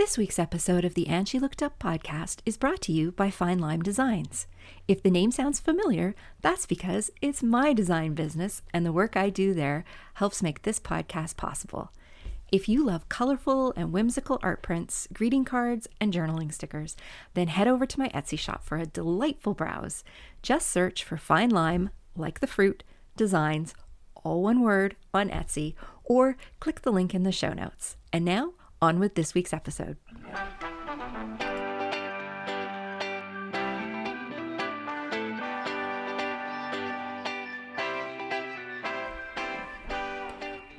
This week's episode of the And She Looked Up podcast is brought to you by Fine Lime Designs. If the name sounds familiar, that's because it's my design business and the work I do there helps make this podcast possible. If you love colorful and whimsical art prints, greeting cards, and journaling stickers, then head over to my Etsy shop for a delightful browse. Just search for Fine Lime, like the fruit, designs, all one word, on Etsy, or click the link in the show notes. And now, on with this week's episode.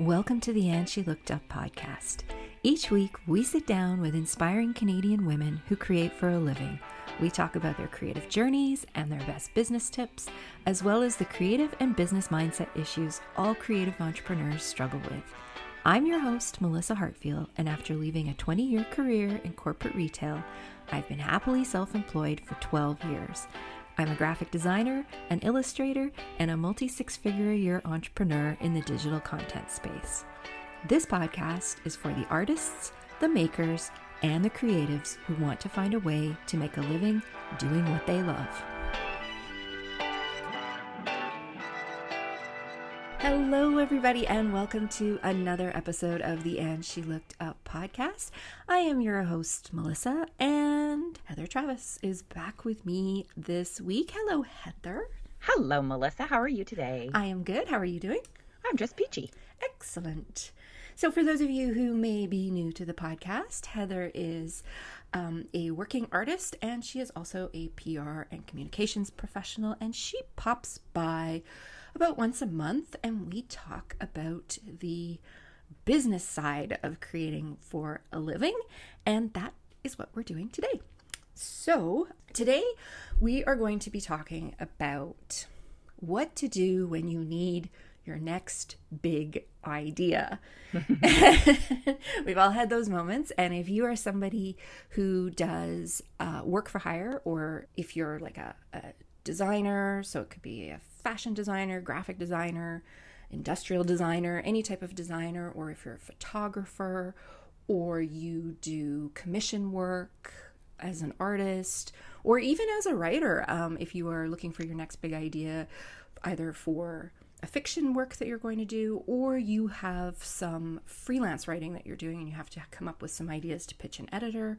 Welcome to the And She Looked Up podcast. Each week, we sit down with inspiring Canadian women who create for a living. We talk about their creative journeys and their best business tips, as well as the creative and business mindset issues all creative entrepreneurs struggle with. I'm your host, Melissa Hartfield, and after leaving a 20-year career in corporate retail, I've been happily self-employed for 12 years. I'm a graphic designer, an illustrator, and a multi-six-figure-a-year entrepreneur in the digital content space. This podcast is for the artists, the makers, and the creatives who want to find a way to make a living doing what they love. Hello, everybody, and welcome to another episode of the And She Looked Up podcast. I am your host, Melissa, and Heather Travis is back with me this week. Hello, Heather. Hello, Melissa. How are you today? I am good. How are you doing? I'm just peachy. Excellent. So for those of you who may be new to the podcast, Heather is a working artist, and she is also a PR and communications professional, and she pops by about once a month, and we talk about the business side of creating for a living, and that is what we're doing today. So today we are going to be talking about what to do when you need your next big idea. We've all had those moments, and if you are somebody who does work for hire, or if you're like a designer, so it could be a fashion designer, graphic designer, industrial designer, any type of designer, or if you're a photographer, or you do commission work as an artist, or even as a writer, if you are looking for your next big idea, either for a fiction work that you're going to do, or you have some freelance writing that you're doing and you have to come up with some ideas to pitch an editor,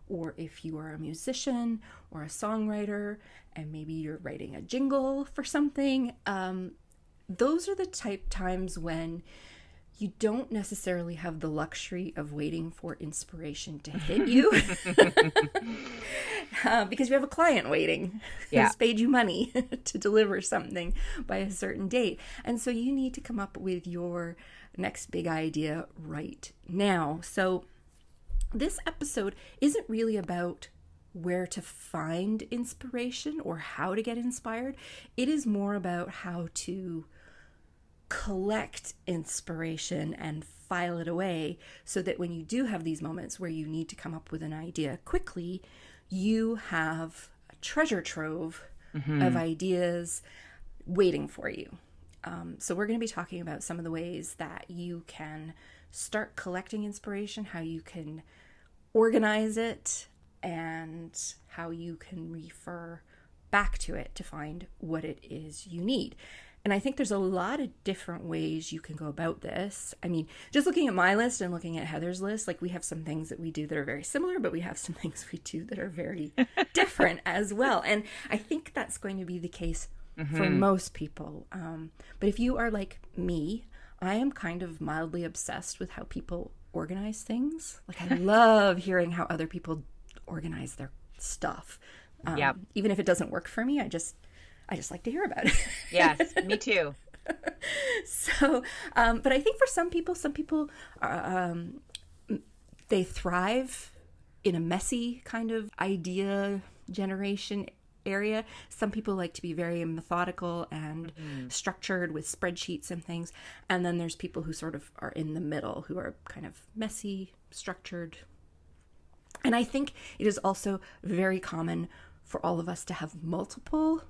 or if you are a musician or a songwriter and maybe you're writing a jingle for something, those are the times when you don't necessarily have the luxury of waiting for inspiration to hit you because you have a client waiting who's paid you money to deliver something by a certain date. And so you need to come up with your next big idea right now. So this episode isn't really about where to find inspiration or how to get inspired. It is more about how to collect inspiration and file it away so that when you do have these moments where you need to come up with an idea quickly, you have a treasure trove of ideas waiting for you. So we're going to be talking about some of the ways that you can start collecting inspiration, how you can organize it, and how you can refer back to it to find what it is you need. And I think there's a lot of different ways you can go about this. I mean, just looking at my list and looking at Heather's list, like we have some things that we do that are very similar, but we have some things we do that are very different as well. And I think that's going to be the case for most people. But if you are like me, I am kind of mildly obsessed with how people organize things. Like I love hearing how other people organize their stuff. Even if it doesn't work for me, I just like to hear about it. Yes, me too. So, but I think for some people, they thrive in a messy kind of idea generation area. Some people like to be very methodical and structured with spreadsheets and things. And then there's people who sort of are in the middle, who are kind of messy, structured. And I think it is also very common for all of us to have multiple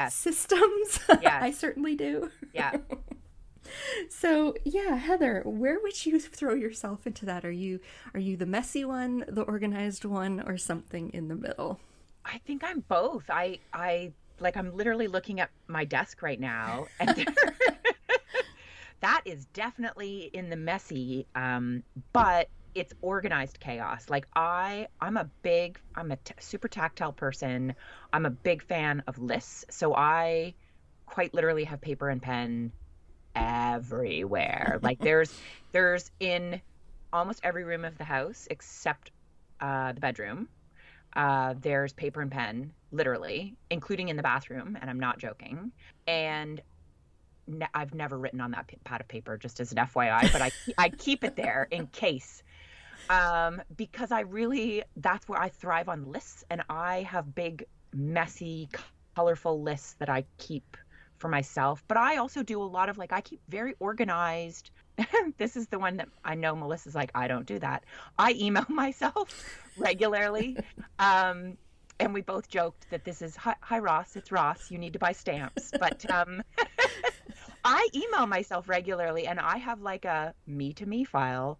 systems. Yes. I certainly do. Yeah. So yeah, Heather, where would you throw yourself into that? Are you the messy one, the organized one, or something in the middle? I think I'm both. I like I'm literally looking at my desk right now, and that is definitely in the messy, but it's organized chaos. Like I'm a super tactile person. I'm a big fan of lists, so I quite literally have paper and pen everywhere. Like there's in almost every room of the house except the bedroom. There's paper and pen, literally, including in the bathroom, and I'm not joking. And I've never written on that pad of paper, just as an FYI, but I keep it there in case. Because that's where I thrive on lists, and I have big, messy, colorful lists that I keep for myself. But I also do a lot of I keep very organized. This is the one that I know Melissa's like, I don't do that. I email myself regularly. And we both joked that this is, hi Ross, it's Ross. You need to buy stamps. But I email myself regularly, and I have a me to me file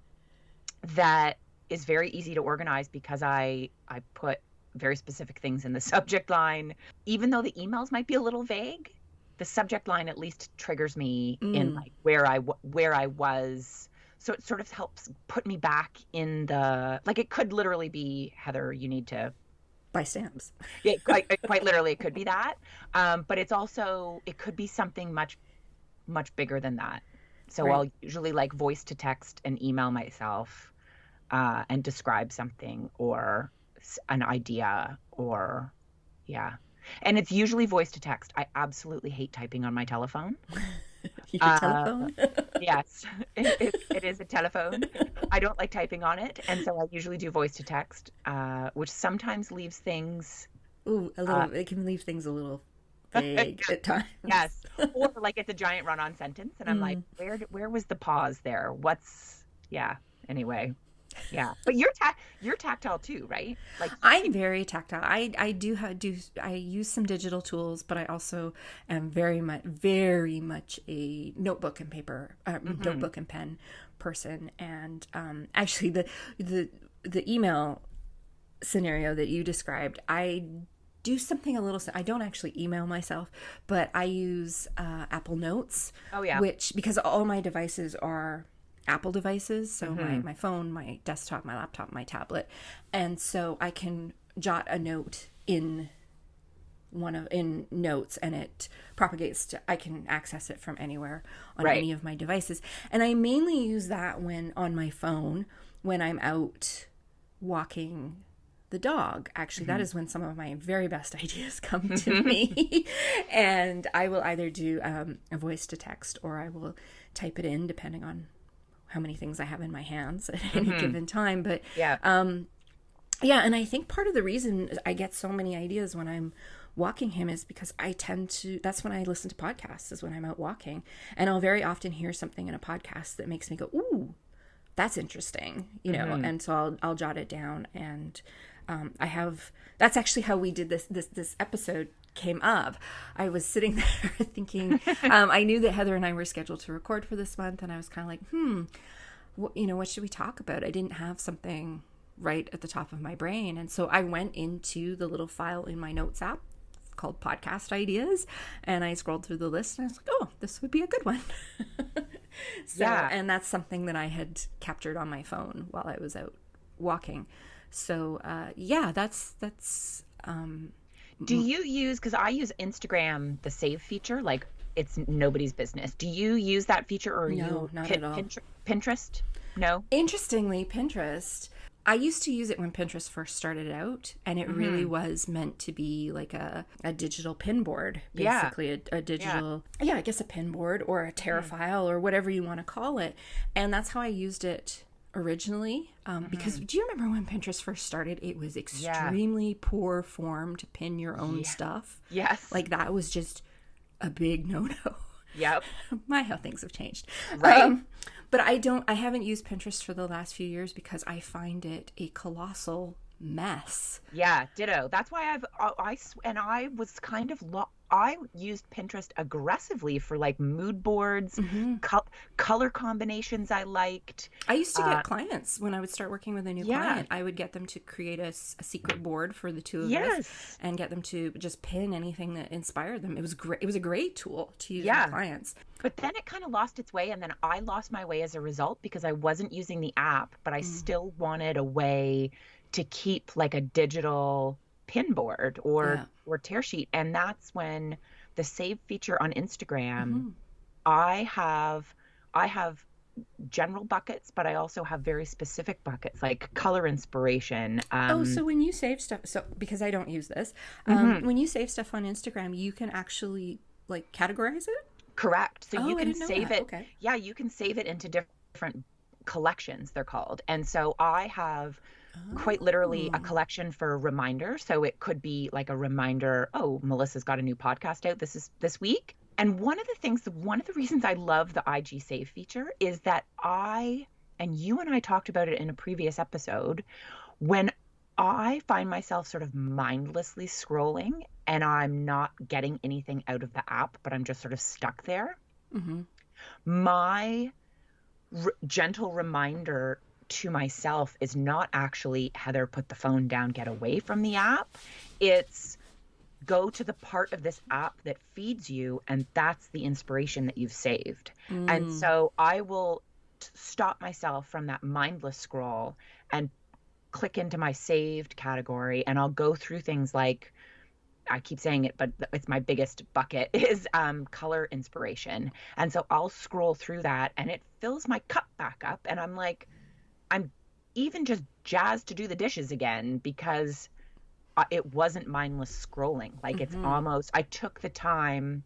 that is very easy to organize because I put very specific things in the subject line. Even though the emails might be a little vague, the subject line at least triggers me in where I was. So it sort of helps put me back in it could literally be, Heather, you need to buy stamps. Yeah, quite literally, it could be that. But it could be something much, much bigger than that. So right. I'll usually voice to text and email myself and describe something or an idea yeah. And it's usually voice to text. I absolutely hate typing on my telephone. Your telephone? Yes, it is a telephone. I don't like typing on it, and so I usually do voice to text, which sometimes leaves things. Ooh, a little. It can leave things a little vague at times. Yes, or it's a giant run-on sentence, and I'm like, where was the pause there? Yeah. Anyway. Yeah, but you're tactile too, right? I'm very tactile. I use some digital tools, but I also am very much a notebook and paper, notebook and pen person. And actually, the email scenario that you described, I do something a little. I don't actually email myself, but I use Apple Notes. Oh yeah, because all my devices are Apple devices, so my phone, my desktop, my laptop, my tablet, and so I can jot a note in notes, and it propagates to, I can access it from anywhere on any of my devices. And I mainly use that on my phone when I'm out walking the dog. Actually, that is when some of my very best ideas come to me. And I will either do a voice to text, or I will type it in, depending on how many things I have in my hands at any given time. But yeah, and I think part of the reason I get so many ideas when I'm walking him is because that's when I listen to podcasts, is when I'm out walking, and I'll very often hear something in a podcast that makes me go, ooh, that's interesting, and so I'll jot it down. And that's actually how we did this episode came up. I was sitting there thinking, I knew that Heather and I were scheduled to record for this month, and I was kind of like, what should we talk about? I didn't have something right at the top of my brain. And so I went into the little file in my notes app called Podcast Ideas, and I scrolled through the list, and I was like, oh, this would be a good one. And that's something that I had captured on my phone while I was out walking. So that's do you use, because I use Instagram, the save feature, it's nobody's business. Do you use that feature, or no, not at all. Pinterest? No? Interestingly, Pinterest, I used to use it when Pinterest first started out, and it really was meant to be like a digital pin board, basically a digital, I guess a pin board or a TerraFile or whatever you want to call it. And that's how I used it originally, because do you remember when Pinterest first started? It was extremely poor form to pin your own stuff. Yes. That was just a big no-no. Yep. My, how things have changed. Right. But I haven't used Pinterest for the last few years because I find it a colossal mess. Yeah, ditto. That's why I was kind of I used Pinterest aggressively for like mood boards, Mm-hmm. color combinations I liked. I used to get clients when I would start working with a new Yeah. client. I would get them to create a secret board for the two of us Yes. and get them to just pin anything that inspired them. It was great. It was a great tool to use with Yeah. clients. But then it kind of lost its way, and then I lost my way as a result because I wasn't using the app, but I still wanted a way to keep like a digital pin board Yeah. or tear sheet. And that's when the save feature on Instagram, Mm-hmm. I have I have general buckets, but I also have very specific buckets like color inspiration. Oh, so when you save stuff, so because I don't use this, Mhm. when you save stuff on Instagram, you can actually like categorize it. Correct. So you Oh, I can didn't know save that. it. Okay. Yeah, you can save it into different collections, they're called. And so I have quite literally a Oh. collection for reminders. So it could be like a reminder, oh, Melissa's got a new podcast out this week. And one of the reasons I love the IG save feature is that and you and I talked about it in a previous episode, when I find myself sort of mindlessly scrolling and I'm not getting anything out of the app, but I'm just sort of stuck there, Mm-hmm. my gentle reminder to myself is not actually, Heather, put the phone down, get away from the app. It's go to the part of this app that feeds you, and that's the inspiration that you've saved. And Mm. so I will stop myself from that mindless scroll and click into my saved category, and I'll go through things like, I keep saying it, but it's my biggest bucket is color inspiration. And so I'll scroll through that and it fills my cup back up. And I'm like, I'm even just jazzed to do the dishes again because it wasn't mindless scrolling. Like it's Mm-hmm. almost, I took the time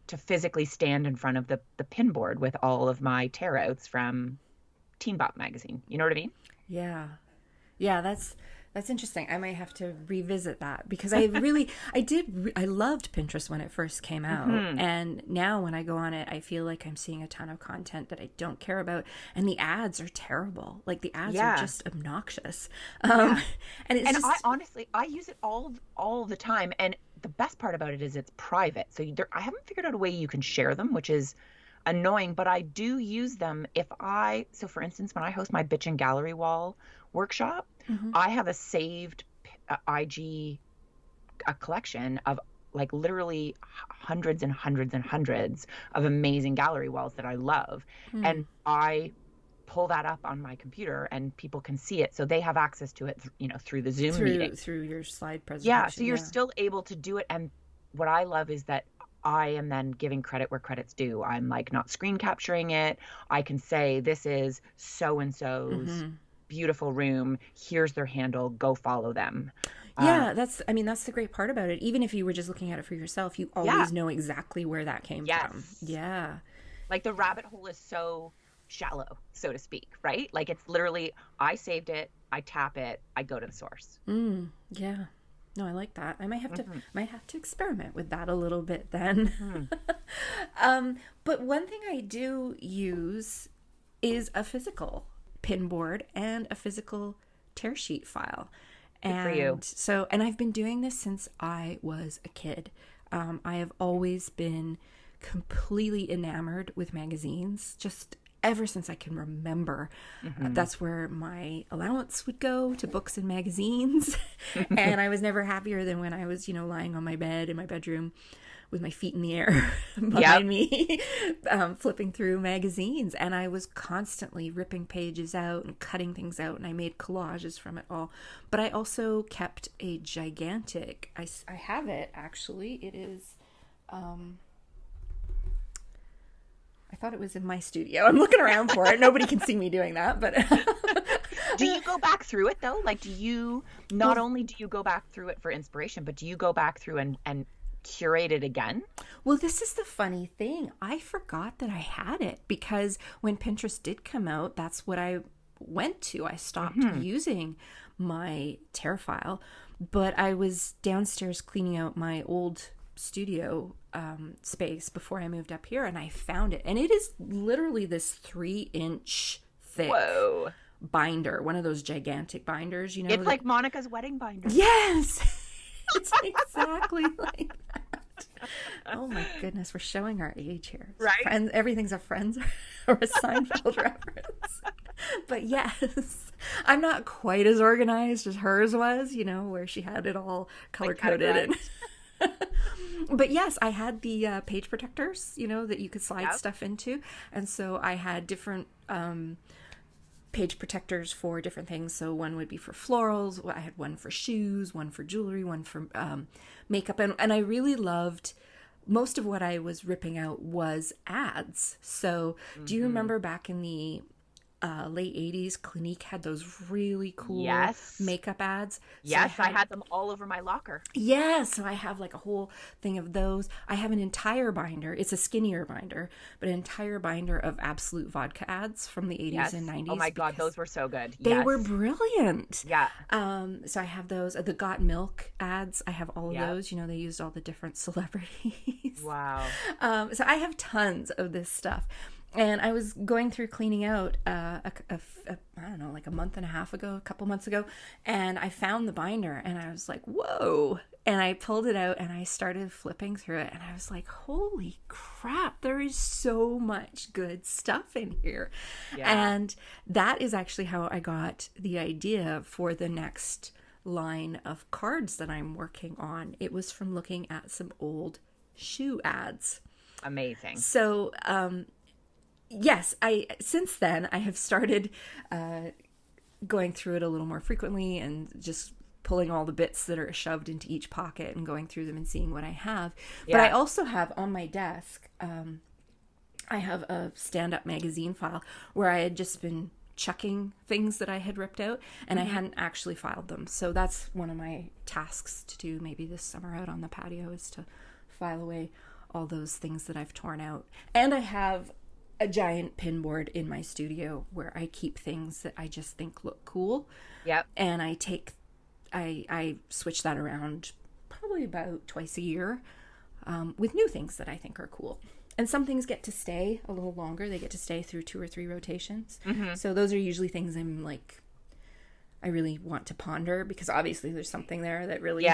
to physically stand in front of the pin board with all of my tear outs from Teen Bop magazine. You know what I mean? Yeah. Yeah, that's interesting. I might have to revisit that because I loved Pinterest when it first came out. Hmm. And now when I go on it, I feel like I'm seeing a ton of content that I don't care about. And the ads are terrible. Like the ads are Yeah. just obnoxious. Yeah. And it's And just, I honestly, I use it all the time. And the best part about it is it's private. So I haven't figured out a way you can share them, which is annoying, but I do use them so for instance, when I host my Bitch and Gallery Wall workshop, Mhm. I have a saved IG a collection of like literally hundreds and hundreds and hundreds of amazing gallery walls that I love. Hmm. And I pull that up on my computer and people can see it. So they have access to it, through the Zoom meeting. Through your slide Yeah. So presentation. you're Yeah. still able to do it. And what I love is that I am then giving credit where credit's due. I'm like not screen capturing it. I can say, this is so and so's Hmm. beautiful room. Here's their handle. Go follow them. Yeah, that's the great part about it. Even if you were just looking at it for yourself, you Yeah. always know exactly where that came from. Yes. Yeah. Like the rabbit hole is so shallow, so to speak, right? Like it's literally, I saved it, I tap it, I go to the source. Yeah. No, I like that. I Mhm. might have to experiment with that a little bit then. Mhm. But one thing I do use is a physical pin board and a physical tear sheet file. Good for you. And I've been doing this since I was a kid. I have always been completely enamored with magazines, just ever since I can remember. That's where my allowance would go, to books and magazines. And I was never happier than when I was, lying on my bed in my bedroom with my feet in the air behind me, flipping through magazines. And I was constantly ripping pages out and cutting things out, and I made collages from it all. But I also kept a gigantic, I have it actually. It is, I thought it was in my studio. I'm looking around for it. Nobody can see me doing that, but Do you go back through it though? Like, not only do you go back through it for inspiration, but do you go back through and curate it again? Well, this is the funny thing. I forgot that I had it because when Pinterest did come out, that's what I went to. I stopped using my tear file, but I was downstairs cleaning out my old studio space before I moved up here, and I found it. And it is literally this 3-inch thick Whoa. binder, one of those gigantic binders, It's like Monica's wedding binder. Yes! It's exactly like that. Oh my goodness, we're showing our age here. Right? Friends, everything's a Friends or a Seinfeld reference. But yes, I'm not quite as organized as hers was, you know, where she had it all color coded and but yes, I had the page protectors, you know, that you could slide stuff into. And so I had different page protectors for different things. So one would be for florals. I had one for shoes, one for jewelry, one for makeup. And I really loved, most of what I was ripping out was ads. So do you remember back in the late 80s, Clinique had those really cool makeup ads? Yes, I had them all over my locker. Yeah, so I have like a whole thing of those. I have an entire binder. It's a skinnier binder, but an entire binder of Absolute vodka ads from the 80s and 90s. Oh my God, those were so good. They were brilliant. Yeah. So I have those. The Got Milk ads, I have all of those. You know, they used all the different celebrities. Wow. So I have tons of this stuff. And I was going through cleaning out, I don't know, like a month and a half ago, a couple months ago, and I found the binder and I was like, whoa. And I pulled it out and I started flipping through it and I was like, holy crap, there is so much good stuff in here. Yeah. And that is actually how I got the idea for the next line of cards that I'm working on. It was from looking at some old shoe ads. Amazing. So, yes, since then I have started going through it a little more frequently and just pulling all the bits that are shoved into each pocket and going through them and seeing what I have. Yeah. But I also have on my desk, I have a stand-up magazine file where I had just been chucking things that I had ripped out and I hadn't actually filed them. So that's one of my tasks to do maybe this summer out on the patio, is to file away all those things that I've torn out. And I have a giant pin board in my studio where I keep things that I just think look cool. Yep. And I switch that around probably about twice a year with new things that I think are cool. And some things get to stay a little longer. They get to stay through 2 or 3 rotations. Mm-hmm. So those are usually things I really want to ponder, because obviously there's something there that really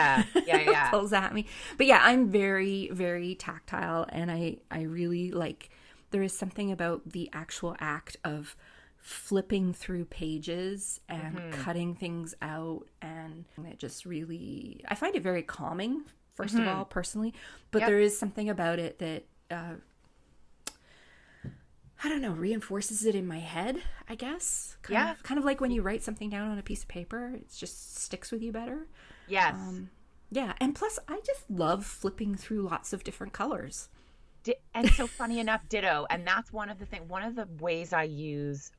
pulls at me. But yeah, I'm very, very tactile, and I really like, there is something about the actual act of flipping through pages and cutting things out, and it just really, I find it very calming, first of all, personally, but there is something about it that I don't know, reinforces it in my head, I guess. Kind of like when you write something down on a piece of paper, it just sticks with you better. Yes. Yeah, and plus I just love flipping through lots of different colors. And so funny enough, ditto. And that's one of the ways I use,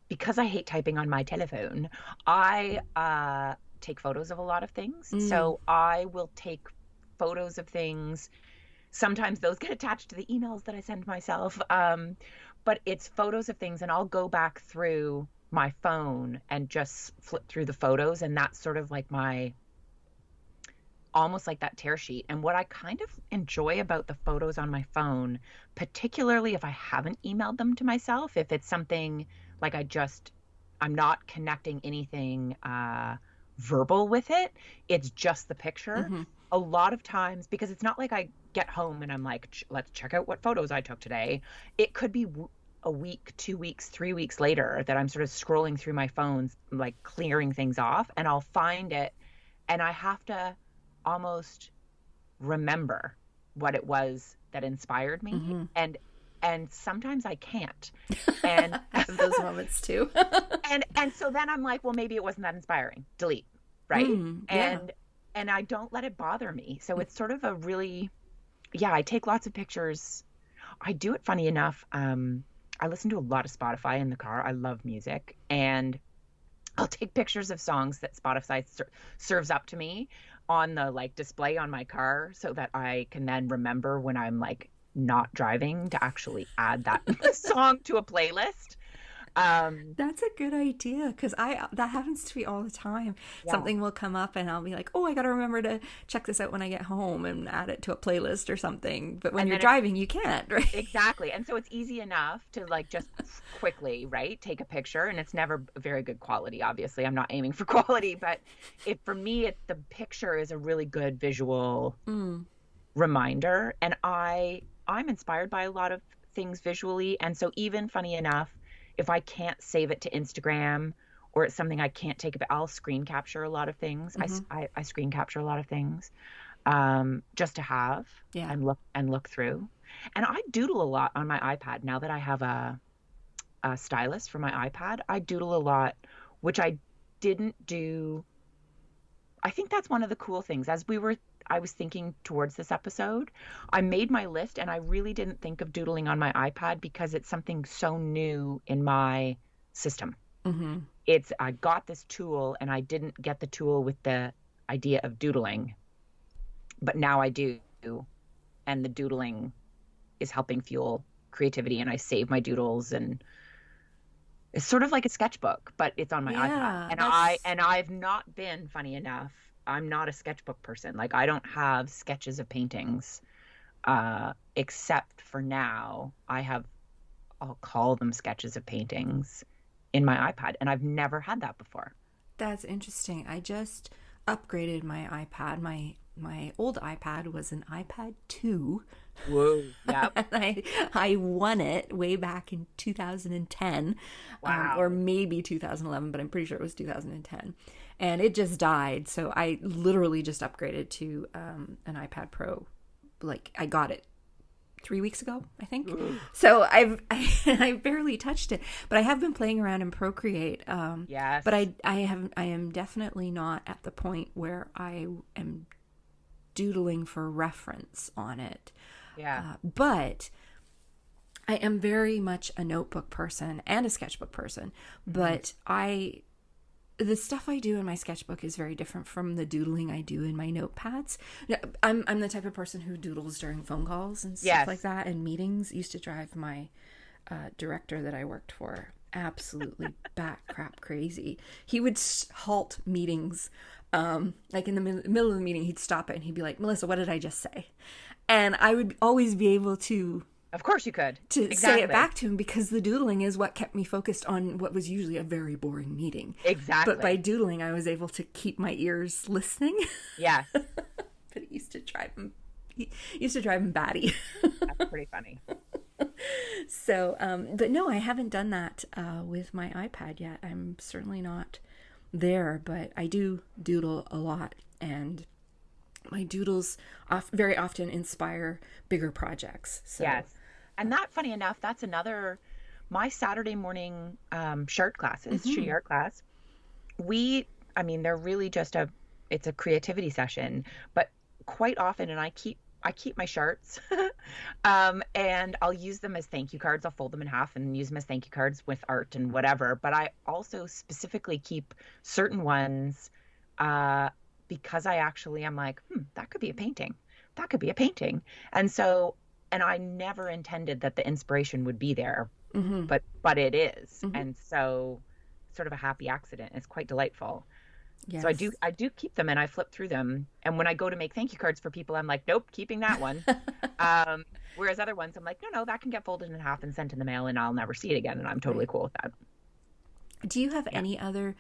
because I hate typing on my telephone, I take photos of a lot of things. So I will take photos of things. Sometimes those get attached to the emails that I send myself. But it's photos of things, and I'll go back through my phone and just flip through the photos. And that's sort of like almost like that tear sheet. And what I kind of enjoy about the photos on my phone, particularly if I haven't emailed them to myself, if it's something like I'm not connecting anything verbal with it, it's just the picture. Mm-hmm. A lot of times, because it's not like I get home and I'm like, let's check out what photos I took today. It could be a week, 2 weeks, 3 weeks later that I'm sort of scrolling through my phone, like clearing things off, and I'll find it, and I have to almost remember what it was that inspired me. And sometimes I can't. And I have those moments too. and so then I'm like, well, maybe it wasn't that inspiring. Delete. Right. And I don't let it bother me. So it's sort of a really, I take lots of pictures. I do it, funny enough. I listen to a lot of Spotify in the car. I love music, and I'll take pictures of songs that Spotify serves up to me on the display on my car, so that I can then remember when I'm not driving to actually add that song to a playlist. That's a good idea, because that happens to me all the time. Something will come up and I'll be like, oh, I gotta remember to check this out when I get home and add it to a playlist or something. But when you're driving, you can't, right? Exactly. And so it's easy enough to just quickly, right, take a picture, and it's never very good quality. Obviously, I'm not aiming for quality, but for me, the picture is a really good visual reminder. And I'm inspired by a lot of things visually. And so even funny enough, if I can't save it to Instagram or it's something I can't take, I'll screen capture a lot of things. Mm-hmm. I screen capture a lot of things, just to have Yeah. and look through. And I doodle a lot on my iPad now that I have a stylus for my iPad. I doodle a lot, which I didn't do. I think that's one of the cool things. I was thinking towards this episode, I made my list and I really didn't think of doodling on my iPad because it's something so new in my system. Mm-hmm. I got this tool and I didn't get the tool with the idea of doodling, but now I do. And the doodling is helping fuel creativity and I save my doodles and it's sort of like a sketchbook, but it's on my iPad. Yeah, And that's I've not been, funny enough, I'm not a sketchbook person. Like I don't have sketches of paintings, except for now. I'll call them sketches of paintings in my iPad, and I've never had that before. that's interesting. I just upgraded my iPad. My old iPad was an iPad 2. Whoa. Yep. And I won it way back in 2010, or Wow. maybe 2011, but I'm pretty sure it was 2010. And it just died. So I literally just upgraded to an iPad Pro. Like I got it 3 weeks ago, I think. So I barely touched it, but I have been playing around in Procreate. Yes. But I am definitely not at the point where I am doodling for reference on it. Yeah. But I am very much a notebook person and a sketchbook person. But the stuff I do in my sketchbook is very different from the doodling I do in my notepads. I'm the type of person who doodles during phone calls and stuff Yes. like that, and meetings. Used to drive my director that I worked for absolutely bat crap crazy. He would halt meetings, like in the middle of the meeting, he'd stop it and he'd be like, "Melissa, what did I just say?" And I would always be able to Of course you could. say Exactly. it back to him because the doodling is what kept me focused on what was usually a very boring meeting. Exactly. But by doodling, I was able to keep my ears listening. Yes. But it used to drive him. He used to drive him batty. That's pretty funny. So, but no, I haven't done that with my iPad yet. I'm certainly not there, but I do doodle a lot, and my doodles very often inspire bigger projects. So, Yes. And that, funny enough, that's another, my Saturday morning shirt classes, shitty art class. They're really just it's a creativity session, but quite often, and I keep my shirts, and I'll use them as thank you cards. I'll fold them in half and use them as thank you cards with art and whatever. But I also specifically keep certain ones, because I'm like, that could be a painting. That could be a painting. And I never intended that the inspiration would be there, but it is. And so sort of a happy accident. It's quite delightful. yes. So I do keep them and I flip through them. And when I go to make thank you cards for people, I'm like, nope, keeping that one. Whereas other ones, I'm like, no, that can get folded in half and sent in the mail and I'll never see it again. And I'm totally cool with that. Do you have any other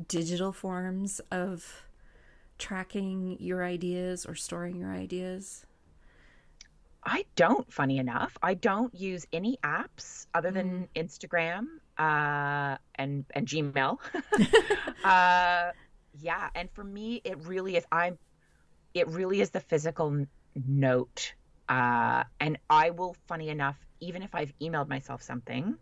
digital forms of tracking your ideas or storing your ideas? I don't, funny enough. I don't use any apps other than Instagram, and Gmail. Yeah, and for me, it really is the physical note. And I will, funny enough, even if I've emailed myself something,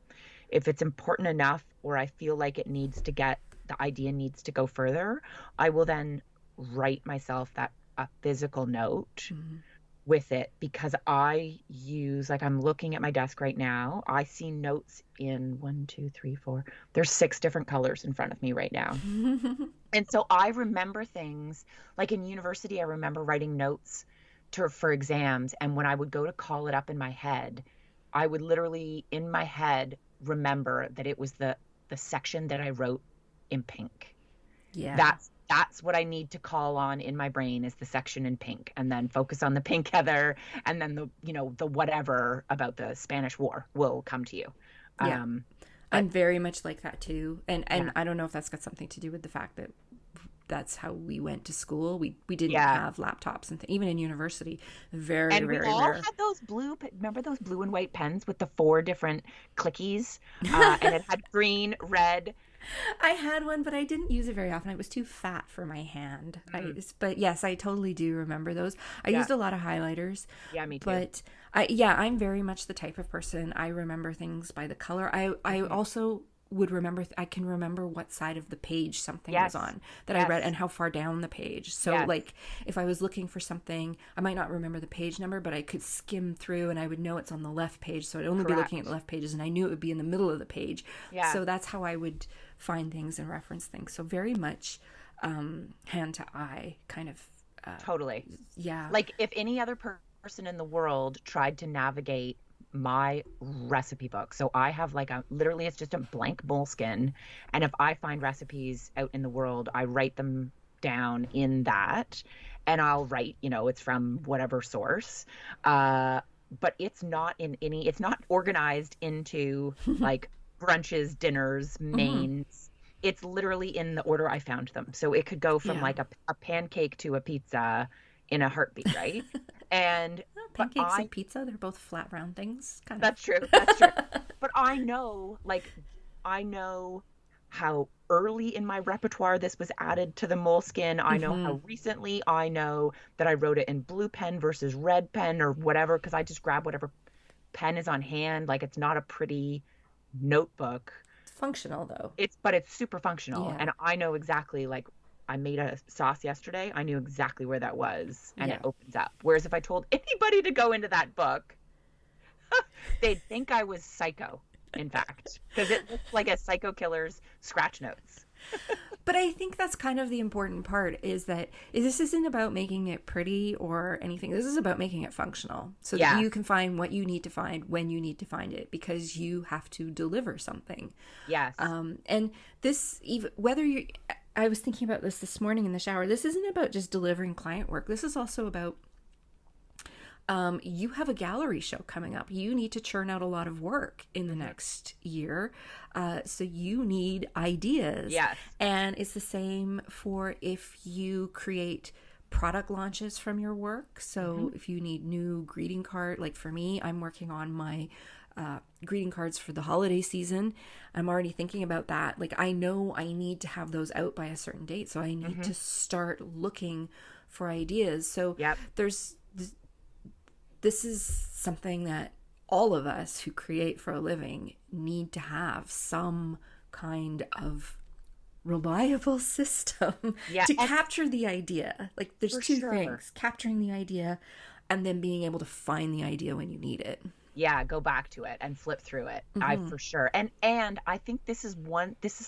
if it's important enough or I feel like the idea needs to go further, I will then write myself a physical note with it, because I'm looking at my desk right now. I see notes in 1, 2, 3, 4. There's 6 different colors in front of me right now. And so I remember things like in university, I remember writing notes for exams. And when I would go to call it up in my head, I would literally in my head remember that it was the section that I wrote in pink. Yeah. That's what I need to call on in my brain, is the section in pink, and then focus on the pink heather, and then the whatever about the Spanish War will come to you. Yeah. I'm very much like that too. And I don't know if that's got something to do with the fact that that's how we went to school. We didn't Yeah. have laptops and even in university, very, And we very all rare. had those remember those blue and white pens with the four different clickies? And it had green, red. I had one, but I didn't use it very often. It was too fat for my hand. Mm, But yes, I totally do remember those. I yeah. used a lot of highlighters, Yeah, me too. but yeah, I'm very much the type of person. I remember things by the color. I Mhm. also would remember, I can remember what side of the page something was Yes. on that I read Yes. and how far down the page. So Yes. like if I was looking for something, I might not remember the page number, but I could skim through and I would know it's on the left page. So I'd only be looking at the Correct. left pages and I knew it would be in the middle of the page. Yeah, So that's how I would find things and reference things. So very much hand to eye kind of, totally. yeah. Like if any other person in the world tried to navigate my recipe book. So I have like a literally it's just a blank moleskin, and if I find recipes out in the world, I write them down in that, and I'll write, it's from whatever source. Uh but it's not organized into like brunches, dinners, Hmm. mains. It's literally in the order I found them. So it could go from Yeah. like a pancake to a pizza in a heartbeat, right? And but Pancakes I and pizza, they're both flat round things, kind That's true. of. That's true. But I know how early in my repertoire this was added to the moleskin. I know Hmm. how recently. I know that I wrote it in blue pen versus red pen or whatever because I just grab whatever pen is on hand. Like it's not a pretty notebook. It's functional though. But it's super functional. Yeah. And I know exactly like I made a sauce yesterday. I knew exactly where that was and it Yeah. opens up. Whereas if I told anybody to go into that book, they'd think I was psycho, in fact, because it looks like a psycho killer's scratch notes. But I think that's kind of the important part is this isn't about making it pretty or anything. This is about making it functional so that Yeah. you can find what you need to find when you need to find it because you have to deliver something. Yes. And this, even whether you, I was thinking about this morning in the shower. This isn't about just delivering client work. This is also about you have a gallery show coming up. You need to churn out a lot of work in the Hmm. next year. So you need ideas. Yes. And it's the same for if you create product launches from your work. Hmm. So if you need new greeting card, like for me, I'm working on my greeting cards for the holiday season. I'm already thinking about that. Like I know I need to have those out by a certain date. So I need Hmm. to start looking for ideas. So Yep. there's this is something that all of us who create for a living need to have some kind of reliable system Yeah. to And capture the idea. Like there's for two sure. things, capturing the idea and then being able to find the idea when you need it. Yeah, go back to it and flip through it. I Hmm. for sure. And I think this is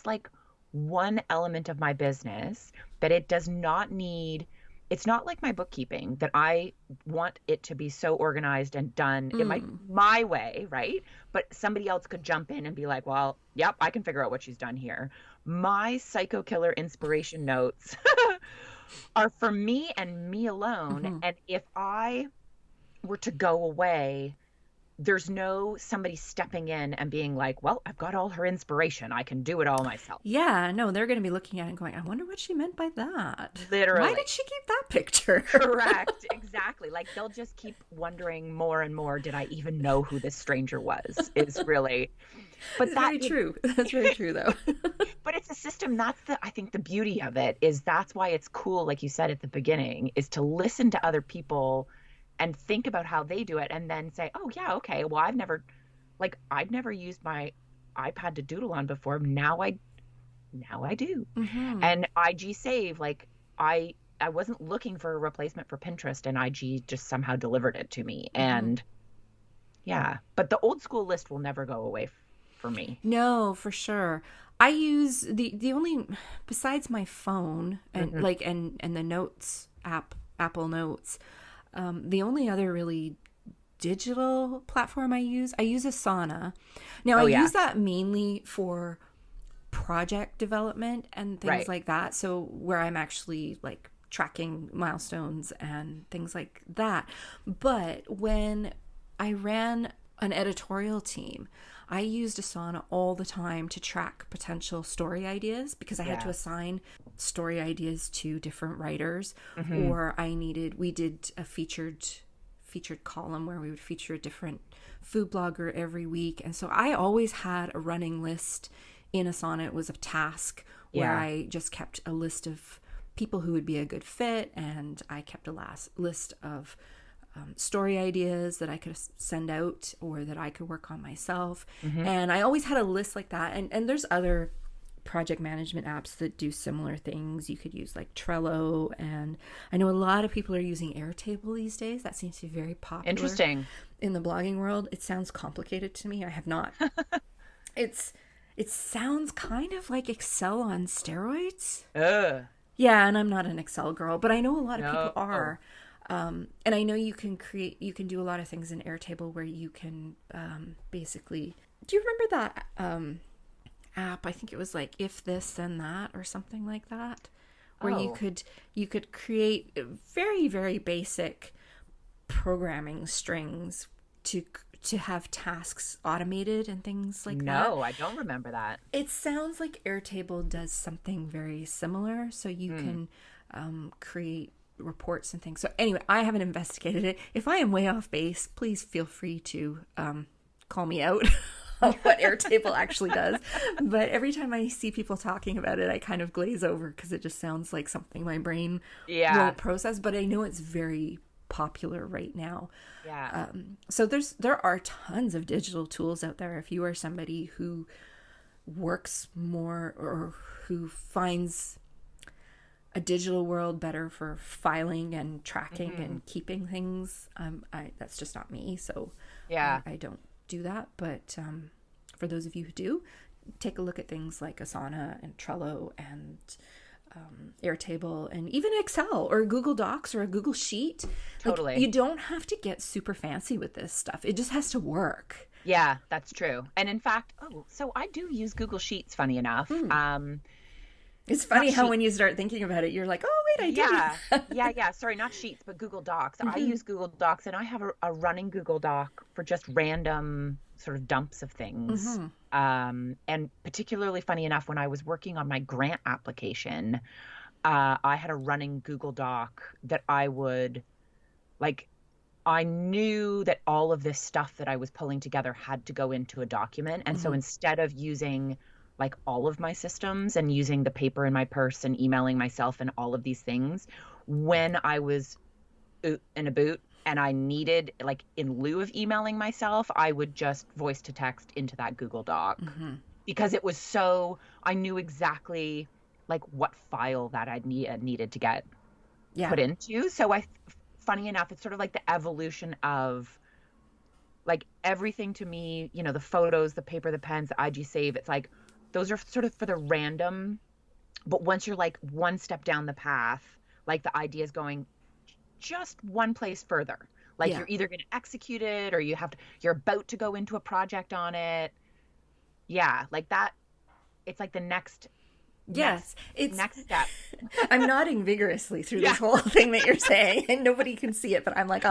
like one element of my business that it does not need. It's not like my bookkeeping that I want it to be so organized and done. It might Mm. be my way, right? But somebody else could jump in and be like, well, yep, I can figure out what she's done here. My psycho killer inspiration notes are for me and me alone. Hmm. And if I were to go away, there's no somebody stepping in and being like, well, I've got all her inspiration. I can do it all myself. Yeah, no, they're going to be looking at it and going, I wonder what she meant by that. Why did Literally. she keep that picture? Correct. Exactly. Like they'll just keep wondering more and more, did I even know who this stranger was? Is really. But It's that very true. That's very true, though. but it's a system. I think the beauty of it is that's why it's cool, like you said at the beginning, is to listen to other people and think about how they do it and then say, oh yeah, okay, well I've never used my iPad to doodle on before. Now I do. Hmm. And IG Save, like I wasn't looking for a replacement for Pinterest, and IG just somehow delivered it to me. Hmm. And yeah, but the old school list will never go away for me. No, for sure. I use the only besides my phone and Hmm. and the notes app, Apple Notes. The only other really digital platform I use Asana. Now I Oh yeah, use that mainly for project development and things right. like that. So where I'm actually like tracking milestones and things like that. But when I ran an editorial team, I used Asana all the time to track potential story ideas because I had to assign story ideas to different writers, or we did a featured column where we would feature a different food blogger every week. And so I always had a running list in Asana. It was a task where I just kept a list of people who would be a good fit, and I kept a list of story ideas that I could send out or that I could work on myself. And I always had a list like that. And there's other project management apps that do similar things. You could use like Trello, and I know a lot of people are using Airtable these days. That seems to be very popular. Interesting. In the blogging world. It sounds complicated to me. I have not. It sounds kind of like Excel on steroids. Yeah, and I'm not an Excel girl, but I know a lot of people are. And I know you can do a lot of things in Airtable where you can basically, do you remember that app? I think it was like If This Then That or something like that, where you could create very, very basic programming strings to have tasks automated and things like that. No, I don't remember that. It sounds like Airtable does something very similar, so you can create reports and things. So anyway, I haven't investigated it. If I am way off base, please feel free to call me out on what Airtable actually does. But every time I see people talking about it, I kind of glaze over because it just sounds like something my brain won't process. But I know it's very popular right now. So there are tons of digital tools out there. If you are somebody who works more or who finds a digital world better for filing and tracking and keeping things, that's just not me. So I don't do that. But for those of you who do, take a look at things like Asana and Trello and Airtable and even Excel or Google Docs or a Google Sheet. Totally. Like, you don't have to get super fancy with this stuff. It just has to work. Yeah, that's true. And in fact, so I do use Google Sheets, funny enough. It's funny how when you start thinking about it, you're like, oh, wait, I did. Yeah. Sorry, not Sheets, but Google Docs. I use Google Docs, and I have a running Google Doc for just random sort of dumps of things. And particularly funny enough, when I was working on my grant application, I had a running Google Doc that I would, like, I knew that all of this stuff that I was pulling together had to go into a document. And so instead of using like all of my systems and using the paper in my purse and emailing myself and all of these things, when I was in a boot and I needed, like, in lieu of emailing myself, I would just voice to text into that Google Doc because it was so, I knew exactly like what file that I needed to get put into. So funny enough, it's sort of like the evolution of like everything to me, you know, the photos, the paper, the pens, the IG save, it's like, those are sort of for the random, but once you're like one step down the path, like the idea is going just one place further. Like you're either going to execute it or you're about to go into a project on it. Yeah. Like that. It's like the next step. I'm nodding vigorously through this whole thing that you're saying, and nobody can see it, but I'm like,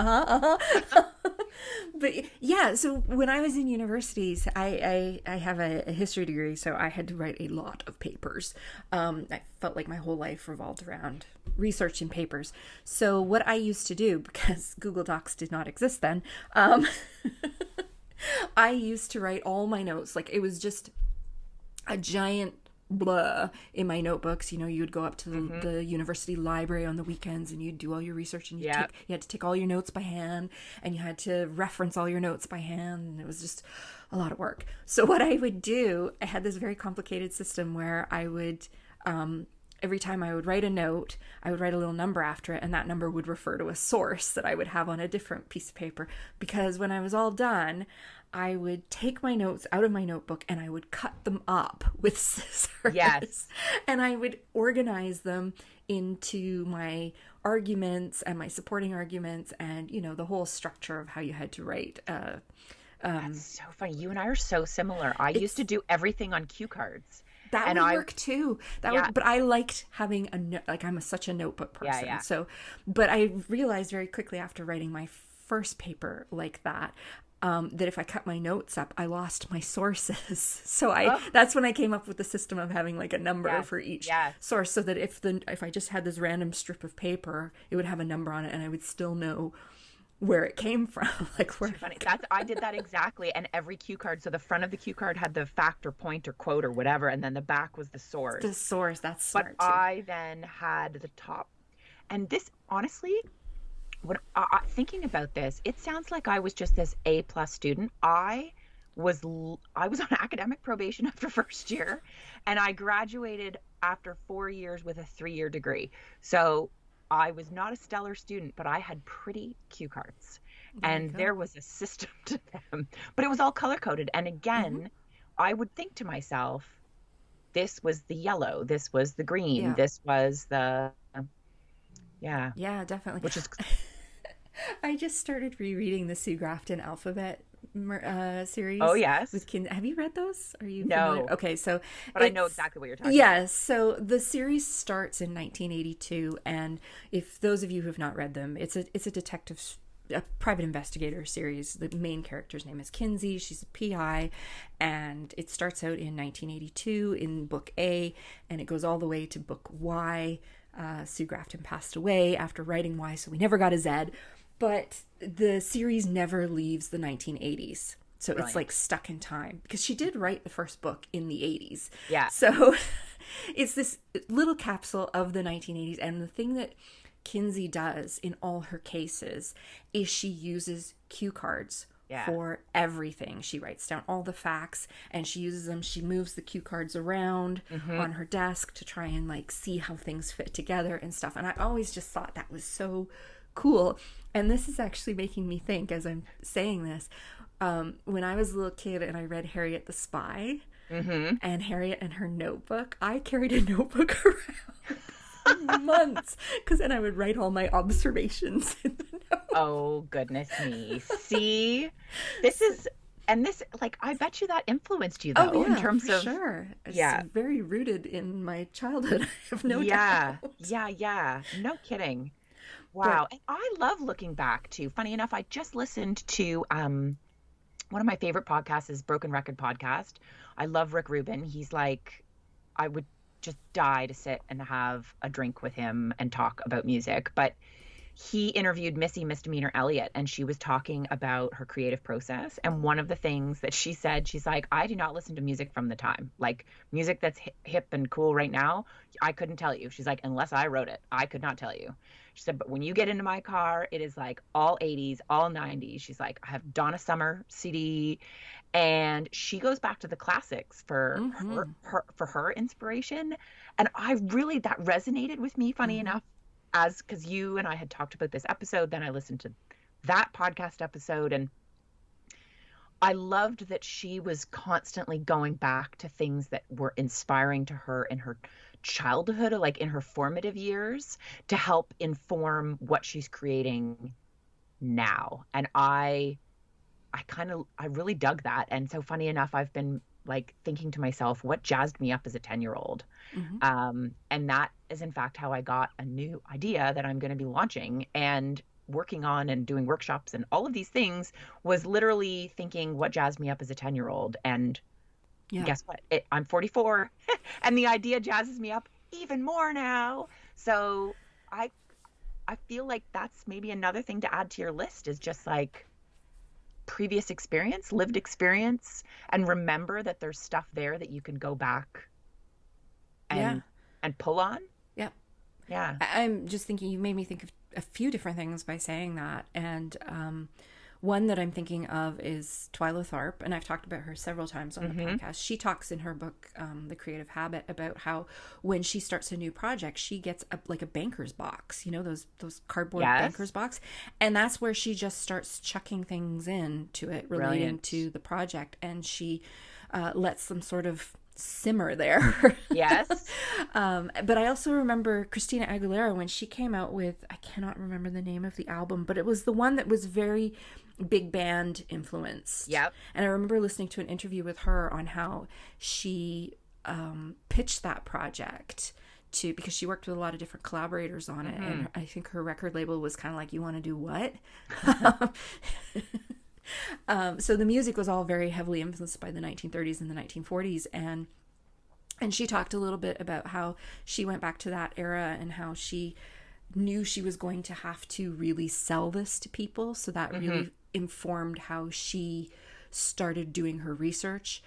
But yeah, so when I was in universities, I have a history degree, so I had to write a lot of papers. I felt like my whole life revolved around research and papers. So what I used to do, because Google Docs did not exist then, I used to write all my notes. Like, it was just a giant blah in my notebooks. You know, you'd go up to the university library on the weekends and you'd do all your research, and you had to take all your notes by hand, and you had to reference all your notes by hand, and it was just a lot of work. So what I would do, I had this very complicated system where I would every time I would write a note, I would write a little number after it, and that number would refer to a source that I would have on a different piece of paper, because when I was all done, I would take my notes out of my notebook and I would cut them up with scissors. Yes. And I would organize them into my arguments and my supporting arguments and, you know, the whole structure of how you had to write. That's so funny. You and I are so similar. I used to do everything on cue cards. That would work too. But I liked having I'm such a notebook person. So, but I realized very quickly after writing my first paper like that, that if I cut my notes up, I lost my sources. So Oh, that's when I came up with the system of having like a number yes, for each yes. source, so that if I just had this random strip of paper, it would have a number on it, and I would still know where it came from. Like where. Too funny. I did that exactly. And every cue card, so the front of the cue card had the fact or point or quote or whatever, and then the back was the source. The source, that's But smart too. I then had the top. And this, honestly, when thinking about this, it sounds like I was just this A+ student. I was on academic probation after first year, and I graduated after 4 years with a 3-year degree. So I was not a stellar student, but I had pretty cue cards, There you and go. there was a system to them. But it was all color coded. And Mm-hmm. again, I would think to myself, this was the yellow, this was the green, Yeah. this was the yeah, Yeah, definitely. which is I just started rereading the Sue Grafton Alphabet oh series yes, with Have you read those? Are you familiar? no, Okay, so but I know it's exactly what you're talking about. yes. So the series starts in 1982, and if those of you who have not read them, it's a private investigator series. The main character's name is Kinsey. She's a PI, and it starts out in 1982 in book A, and it goes all the way to book Y. Sue Grafton passed away after writing Y, so we never got a Z. But the series never leaves the 1980s. So it's like Brilliant. stuck in time because she did write the first book in the 80s. Yeah. So it's this little capsule of the 1980s. And the thing that Kinsey does in all her cases is she uses cue cards Yeah. for everything. She writes down all the facts and she uses them. She moves the cue cards around on her desk to try and like see how things fit together and stuff. And I always just thought that was so cool. And this is actually making me think as I'm saying this. When I was a little kid and I read Harriet the Spy and Harriet and her notebook, I carried a notebook around for months because then I would write all my observations in the note. Oh, goodness me. See, this is, and this, like, I bet you that influenced you, though, Oh in yeah, terms for of, sure. It's yeah, very rooted in my childhood. I have no yeah, doubt. yeah. No kidding. But Wow. And I love looking back too. Funny enough, I just listened to one of my favorite podcasts is Broken Record Podcast. I love Rick Rubin. He's like, I would just die to sit and have a drink with him and talk about music. But he interviewed Missy Misdemeanor Elliott, and she was talking about her creative process. And one of the things that she said, she's like, I do not listen to music from the time. Like music that's hip and cool right now, I couldn't tell you. She's like, unless I wrote it, I could not tell you. She said, but when you get into my car, it is like all 80s, all 90s. She's like, I have Donna Summer CD. And she goes back to the classics for her inspiration. And I really, that resonated with me, funny enough, as because you and I had talked about this episode, then I listened to that podcast episode, and I loved that she was constantly going back to things that were inspiring to her in her childhood, or like in her formative years, to help inform what she's creating now. And I really dug that. And so funny enough, I've been like thinking to myself, what jazzed me up as a 10-year-old? And that is in fact how I got a new idea that I'm going to be launching and working on and doing workshops and all of these things, was literally thinking what jazzed me up as a 10-year-old. And yeah, guess what? I'm 44 and the idea jazzes me up even more now. So I feel like that's maybe another thing to add to your list, is just like previous experience, lived experience, and remember that there's stuff there that you can go back yeah, and pull on. yeah. Yeah. I'm just thinking, you made me think of a few different things by saying that. And one that I'm thinking of is Twyla Tharp, and I've talked about her several times on the podcast. She talks in her book, The Creative Habit, about how when she starts a new project, she gets like a banker's box, you know, those cardboard Yes. banker's box. And that's where she just starts chucking things into it relating Brilliant. to the project. And she lets them sort of simmer there. Yes. But I also remember Christina Aguilera when she came out with, I cannot remember the name of the album, but it was the one that was very big band influenced. Yep. And I remember listening to an interview with her on how she pitched that project to, because she worked with a lot of different collaborators on it. And I think her record label was kind of like, you want to do what? So the music was all very heavily influenced by the 1930s and the 1940s. And she talked a little bit about how she went back to that era and how she knew she was going to have to really sell this to people. So that really informed how she started doing her research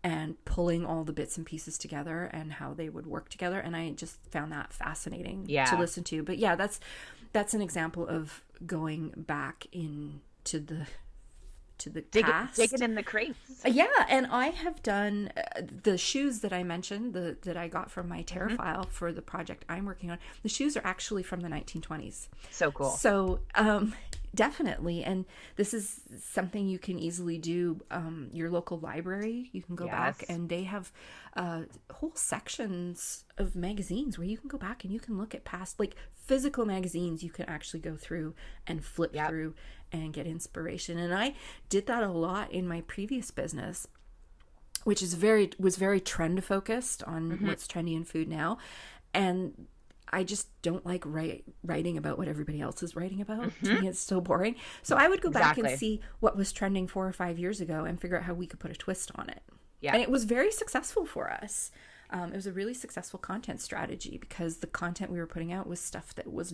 and pulling all the bits and pieces together and how they would work together. And I just found that fascinating to listen to. But yeah, that's an example of going back into the past. Digging in the crates. Yeah, and I have done the shoes that I mentioned, that I got from my tear file for the project I'm working on. The shoes are actually from the 1920s. So cool. So definitely, and this is something you can easily do. Your local library, you can go back, and they have whole sections of magazines where you can go back and you can look at past, like physical magazines. You can actually go through and flip through and get inspiration. And I did that a lot in my previous business, which was very trend focused on what's trendy in food now. And I just don't like writing about what everybody else is writing about. To me, it's so boring. So I would go back and see what was trending 4 or 5 years ago and figure out how we could put a twist on it. Yeah. And it was very successful for us. It was a really successful content strategy because the content we were putting out was stuff that was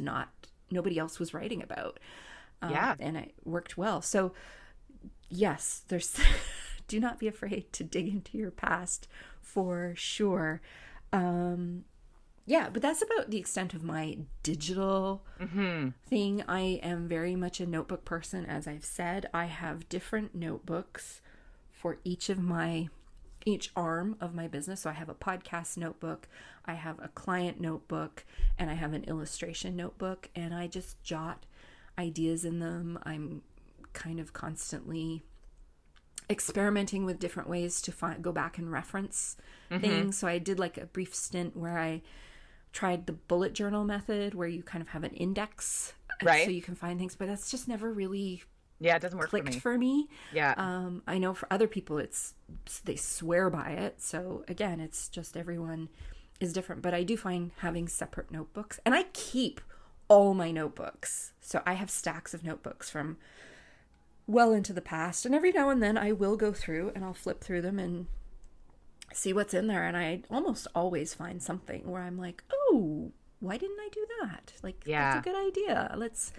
nobody else was writing about. And it worked well. So yes, there's do not be afraid to dig into your past for sure. But that's about the extent of my digital thing. I am very much a notebook person. As I've said, I have different notebooks for each arm of my business. So I have a podcast notebook, I have a client notebook, and I have an illustration notebook, and I just jot ideas in them. I'm kind of constantly experimenting with different ways to go back and reference things. So I did like a brief stint where I tried the bullet journal method, where you kind of have an index, so you can find things, but that's just never really it doesn't work clicked for me. I know for other people they swear by it. So again, it's just everyone is different, but I do find having separate notebooks, and I keep all my notebooks. So I have stacks of notebooks from well into the past, and every now and then I will go through and I'll flip through them and see what's in there, and I almost always find something where I'm like, oh, why didn't I do that? Like, that's a good idea. Let's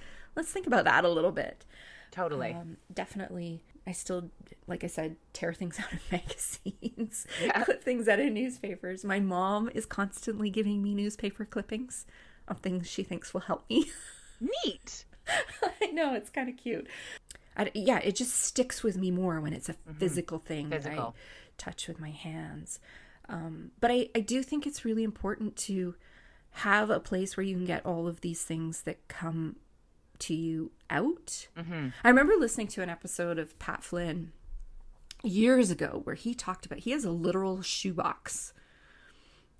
think about that a little bit. Totally. Definitely. I still, like I said, tear things out of magazines, clip things out of newspapers. My mom is constantly giving me newspaper clippings of things she thinks will help me. Neat. I know, it's kind of cute. It just sticks with me more when it's a physical thing that I touch with my hands. But I do think it's really important to have a place where you can get all of these things that come to you out. I remember listening to an episode of Pat Flynn years ago where he talked about, he has a literal shoebox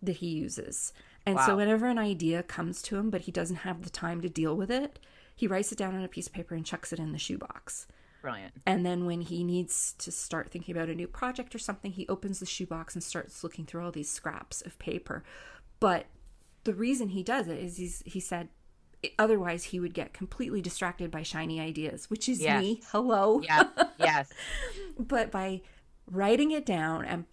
that he uses. And so whenever an idea comes to him, but he doesn't have the time to deal with it, he writes it down on a piece of paper and chucks it in the shoebox. Brilliant. And then when he needs to start thinking about a new project or something, he opens the shoebox and starts looking through all these scraps of paper. But the reason he does it is he said, otherwise he would get completely distracted by shiny ideas, which is me. Hello. Yeah. Yes. But by writing it down and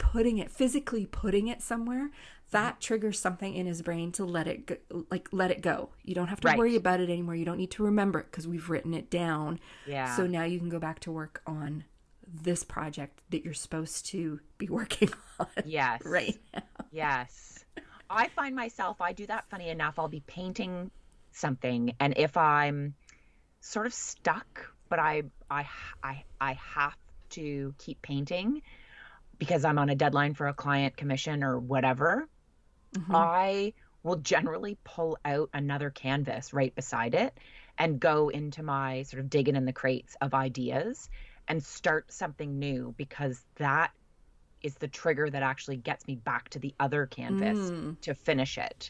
physically putting it somewhere, that triggers something in his brain to let it go. You don't have to worry about it anymore. You don't need to remember it because we've written it down. Yeah. So now you can go back to work on this project that you're supposed to be working on. Yes. Right now. Yes. I find myself, I do that, funny enough, I'll be painting something, and if I'm sort of stuck, but I have to keep painting because I'm on a deadline for a client commission or whatever, I will generally pull out another canvas right beside it and go into my sort of digging in the crates of ideas and start something new, because that is the trigger that actually gets me back to the other canvas to finish it.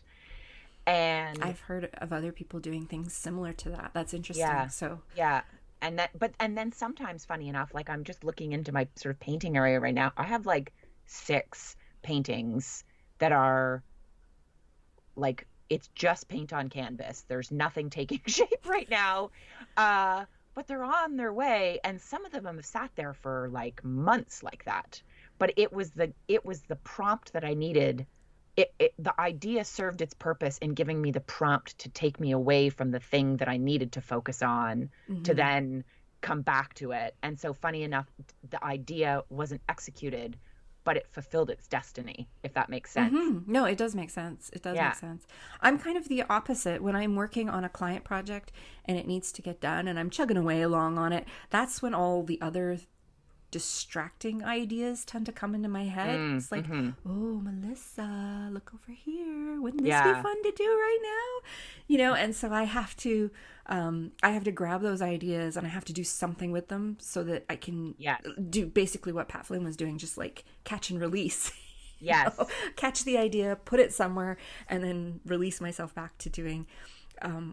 And I've heard of other people doing things similar to that. That's interesting. And then sometimes, funny enough, like I'm just looking into my sort of painting area right now. I have like 6 paintings that are like, it's just paint on canvas. There's nothing taking shape right now. but they're on their way. And some of them have sat there for like months like that. But it was the prompt that I needed. The idea served its purpose in giving me the prompt to take me away from the thing that I needed to focus on, to then come back to it. And so funny enough, the idea wasn't executed, but it fulfilled its destiny, if that makes sense. No, it does make sense. It does make sense. I'm kind of the opposite. When I'm working on a client project and it needs to get done and I'm chugging away along on it, that's when all the other distracting ideas tend to come into my head. It's like, oh, Melissa, look over here. Wouldn't this be fun to do right now? You know, and so I have to grab those ideas and I have to do something with them so that I can do basically what Pat Flynn was doing, just like catch and release. Yes. Catch the idea, put it somewhere, and then release myself back to doing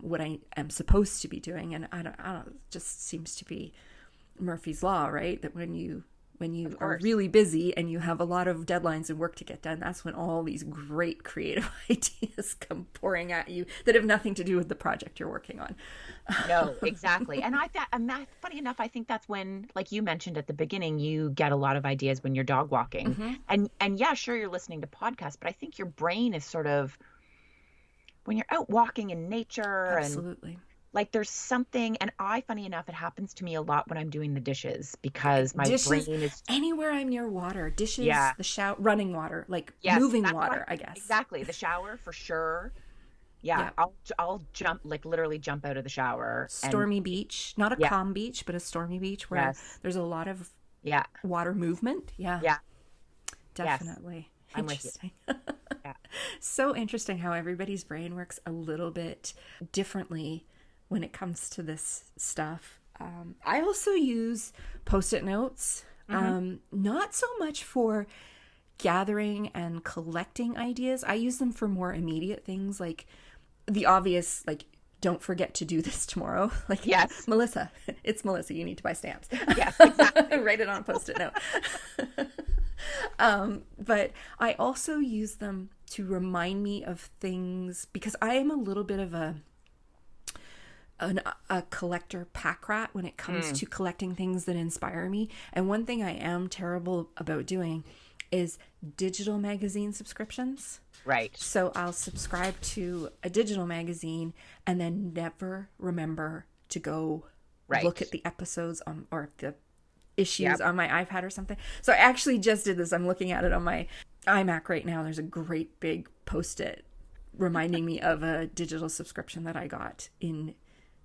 what I am supposed to be doing. And I don't know, it just seems to be Murphy's Law, right? That when you are really busy and you have a lot of deadlines and work to get done, that's when all these great creative ideas come pouring at you that have nothing to do with the project you're working on. No, exactly. And funny enough, I think that's when, like you mentioned at the beginning, you get a lot of ideas when you're dog walking. And yeah, sure, you're listening to podcasts, but I think your brain is sort of, when you're out walking in nature. Absolutely. And like there's something, and funny enough, it happens to me a lot when I'm doing the dishes, because my brain is anywhere I'm near water, dishes, the shower, running water, like moving water, I guess. Exactly. The shower for sure. Yeah. I'll jump, like literally jump out of the shower. Stormy beach, not a calm beach, but a stormy beach where there's a lot of water movement. Yeah. Definitely. Yes. I'm with you. So interesting how everybody's brain works a little bit differently when it comes to this stuff. I also use Post-it notes, not so much for gathering and collecting ideas. I use them for more immediate things, like the obvious, like, don't forget to do this tomorrow. Like, Melissa, it's Melissa, you need to buy stamps. Yes, exactly. Write it on a Post-it note. But I also use them to remind me of things, because I am a little bit of a collector pack rat when it comes to collecting things that inspire me. And one thing I am terrible about doing is digital magazine subscriptions. Right. So I'll subscribe to a digital magazine and then never remember to go look at the episodes or the issues on my iPad or something. So I actually just did this. I'm looking at it on my iMac right now. There's a great big Post-it reminding me of a digital subscription that I got in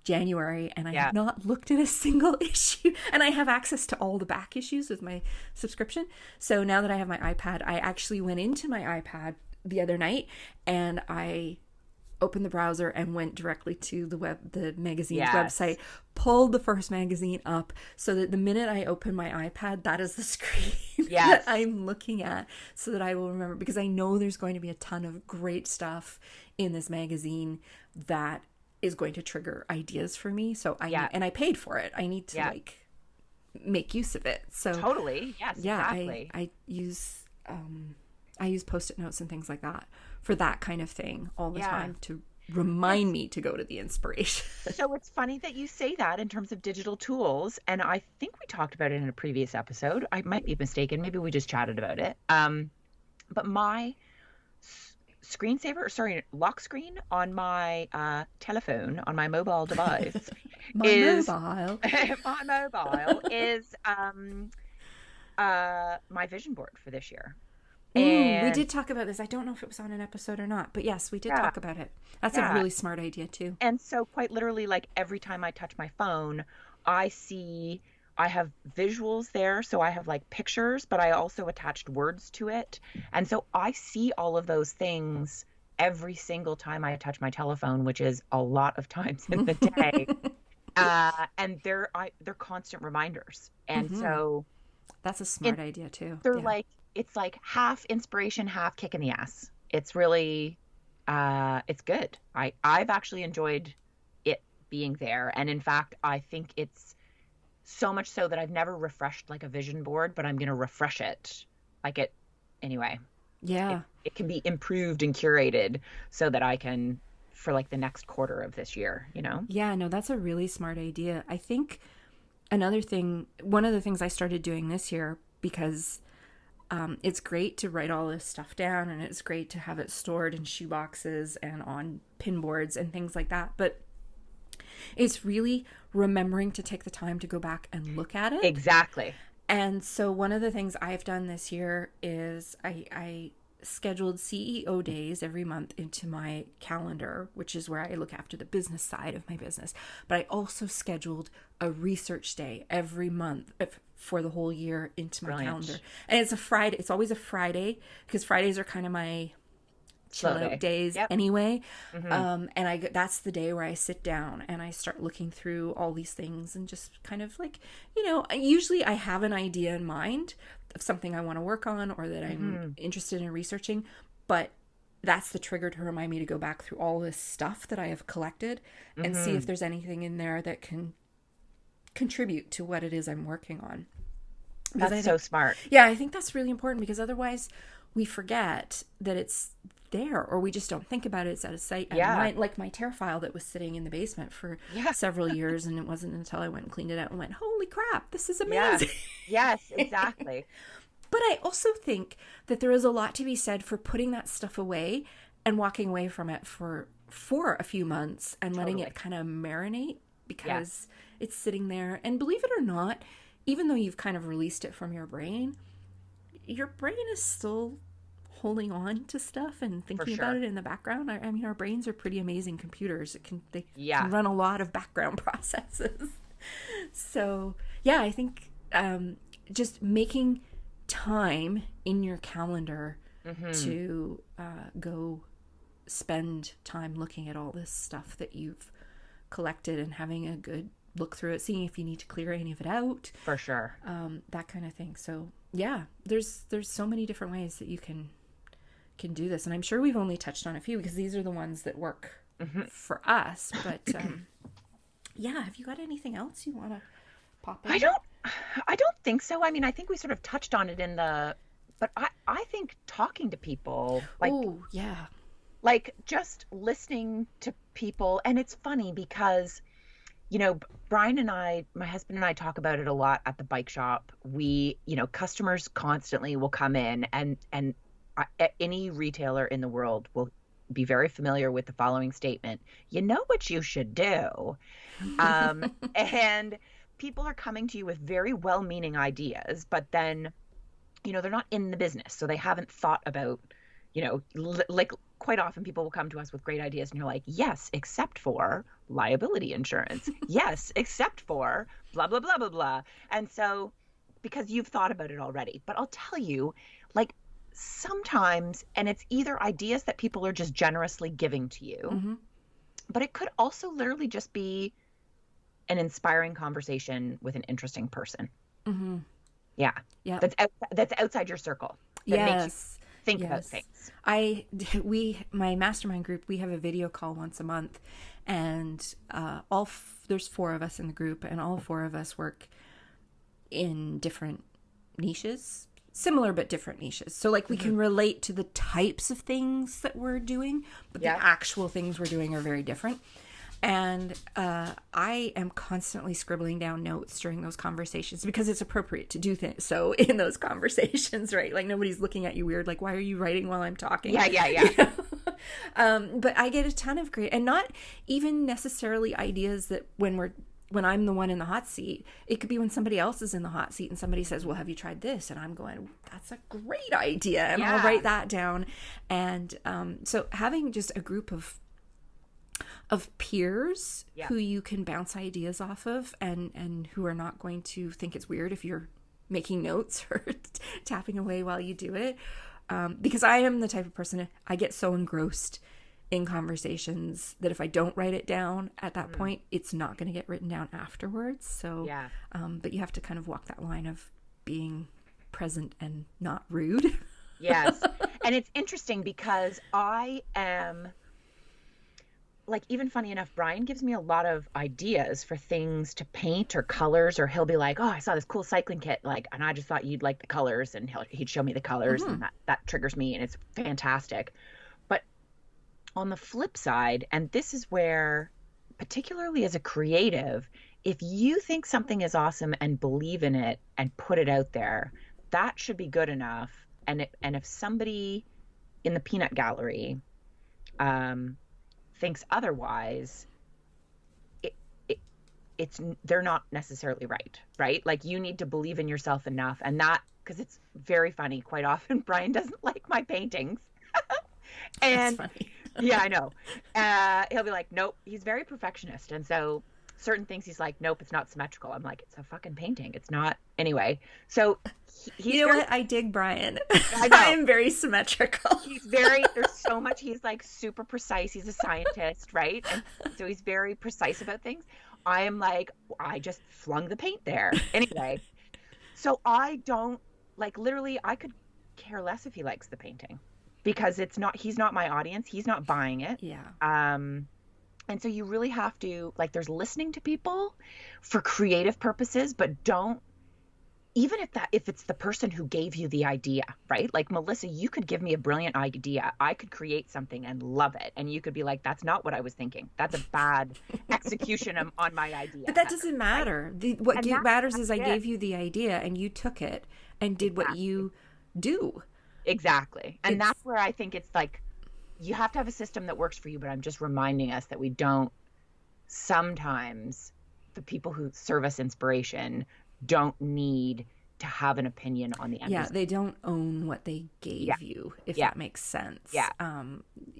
January, and I have not looked at a single issue, and I have access to all the back issues with my subscription. So now that I have my iPad, I actually went into my iPad the other night and I opened the browser and went directly to the magazine's website, pulled the first magazine up so that the minute I open my iPad, that is the screen that I'm looking at, so that I will remember, because I know there's going to be a ton of great stuff in this magazine that is going to trigger ideas for me. So and I paid for it. I need to like make use of it. So totally. Yes, exactly. I use Post-it notes and things like that for that kind of thing all the time, to remind me to go to the inspiration. So it's funny that you say that in terms of digital tools. And I think we talked about it in a previous episode. I might be mistaken. Maybe we just chatted about it. But my lock screen on my telephone, on my mobile device is my mobile is my vision board for this year. And we did talk about this. I don't know if it was on an episode or not, but yes, we did talk about it. That's a really smart idea too. And so quite literally, like every time I touch my phone, I have visuals there. So I have like pictures, but I also attached words to it. And so I see all of those things every single time I touch my telephone, which is a lot of times in the day. And they're constant reminders. And so that's a smart idea too. They're like, it's like half inspiration, half kick in the ass. It's really, it's good. I've actually enjoyed it being there. And in fact, I think it's so much so that I've never refreshed like a vision board, but I'm going to refresh it. Anyway. Yeah. It can be improved and curated so that I can for like the next quarter of this year, you know? Yeah, no, that's a really smart idea. I think another thing, one of the things I started doing this year, because it's great to write all this stuff down and it's great to have it stored in shoe boxes and on pin boards and things like that. But it's really remembering to take the time to go back and look at it. Exactly. And so one of the things I've done this year is I scheduled CEO days every month into my calendar, which is where I look after the business side of my business. But I also scheduled a research day every month for the whole year into my calendar. And it's a Friday. It's always a Friday because Fridays are kind of my chill out days anyway. And that's the day where I sit down and I start looking through all these things and just kind of like, you know, usually I have an idea in mind of something I want to work on or that I'm interested in researching, but that's the trigger to remind me to go back through all this stuff that I have collected and see if there's anything in there that can contribute to what it is I'm working on. That's so smart. Yeah, I think that's really important because otherwise we forget that it's there or we just don't think about it. It's out of sight, out of mind. Like my tear file that was sitting in the basement for several years, and it wasn't until I went and cleaned it out and went, holy crap, this is amazing. Yes, exactly. But I also think that there is a lot to be said for putting that stuff away and walking away from it for a few months and letting it kind of marinate because it's sitting there. And believe it or not, even though you've kind of released it from your brain is still holding on to stuff and thinking about it in the background. I mean, our brains are pretty amazing computers. They can run a lot of background processes. So yeah, I think just making time in your calendar to go spend time looking at all this stuff that you've collected and having a good look through it, seeing if you need to clear any of it out. For sure. That kind of thing. So yeah, there's so many different ways that you can do this. And I'm sure we've only touched on a few because these are the ones that work for us. But yeah, have you got anything else you want to pop in? I don't think so. I mean, I think we sort of touched on it but I think talking to people, like, oh yeah, like just listening to people. And it's funny because, you know, Brian and I, my husband and I talk about it a lot at the bike shop. We, you know, customers constantly will come in and any retailer in the world will be very familiar with the following statement. You know what you should do. And people are coming to you with very well-meaning ideas, but then, you know, they're not in the business. So they haven't thought about, you know, like quite often people will come to us with great ideas and you're like, yes, except for liability insurance. Yes, except for blah, blah, blah, blah, blah. And so because you've thought about it already, but I'll tell you, like, sometimes, and it's either ideas that people are just generously giving to you, but it could also literally just be an inspiring conversation with an interesting person. Yeah. That's outside your circle. That makes you think about things. My mastermind group, we have a video call once a month, and there's 4 of us in the group, and all 4 of us work in different niches. Similar but different niches. So like we can relate to the types of things that we're doing, but the actual things we're doing are very different. And I am constantly scribbling down notes during those conversations because it's appropriate to do things. So in those conversations, right? Like nobody's looking at you weird. Like, why are you writing while I'm talking? Yeah. You know? But I get a ton of great, and not even necessarily ideas that when I'm the one in the hot seat. It could be when somebody else is in the hot seat and somebody says, well, have you tried this? And I'm going, that's a great idea. And I'll write that down. And so having just a group of peers who you can bounce ideas off of and who are not going to think it's weird if you're making notes or tapping away while you do it. Because I am the type of person, I get so engrossed in conversations that if I don't write it down at that point, it's not going to get written down afterwards. So, but you have to kind of walk that line of being present and not rude. Yes. And it's interesting because I am, like, even funny enough, Brian gives me a lot of ideas for things to paint or colors, or he'll be like, oh, I saw this cool cycling kit, like, and I just thought you'd like the colors, and he'd show me the colors, and that triggers me, and it's fantastic. But on the flip side, and this is where, particularly as a creative, if you think something is awesome and believe in it and put it out there, that should be good enough. And if somebody in the peanut gallery thinks otherwise, it, it it's they're not necessarily right? Like you need to believe in yourself enough, and that because it's very funny. Quite often, Brian doesn't like my paintings, That's and funny. yeah, I know. He'll be like, nope. He's very perfectionist, and so certain things he's like, nope, it's not symmetrical. I'm like, it's a fucking painting. It's not anyway. So he's You know very. what? I dig Brian. I I know. am very symmetrical. He's very, there's so much, he's like super precise. He's a scientist, right? And so he's very precise about things. I am like, I just flung the paint there. Anyway, so I don't, like, literally, I could care less if he likes the painting because he's not my audience. He's not buying it. Yeah. And so you really have to, like, there's listening to people for creative purposes, but don't, even if it's the person who gave you the idea, right? Like Melissa, you could give me a brilliant idea. I could create something and love it. And you could be like, that's not what I was thinking. That's a bad execution on my idea. But that doesn't matter. What matters is I it. gave you the idea and you took it and did what you do. Exactly. And that's where I think it's like, you have to have a system that works for you, but I'm just reminding us that we don't, sometimes the people who serve us inspiration don't need to have an opinion on the end Yeah, result. they don't own what they gave you, if that makes sense. Yeah.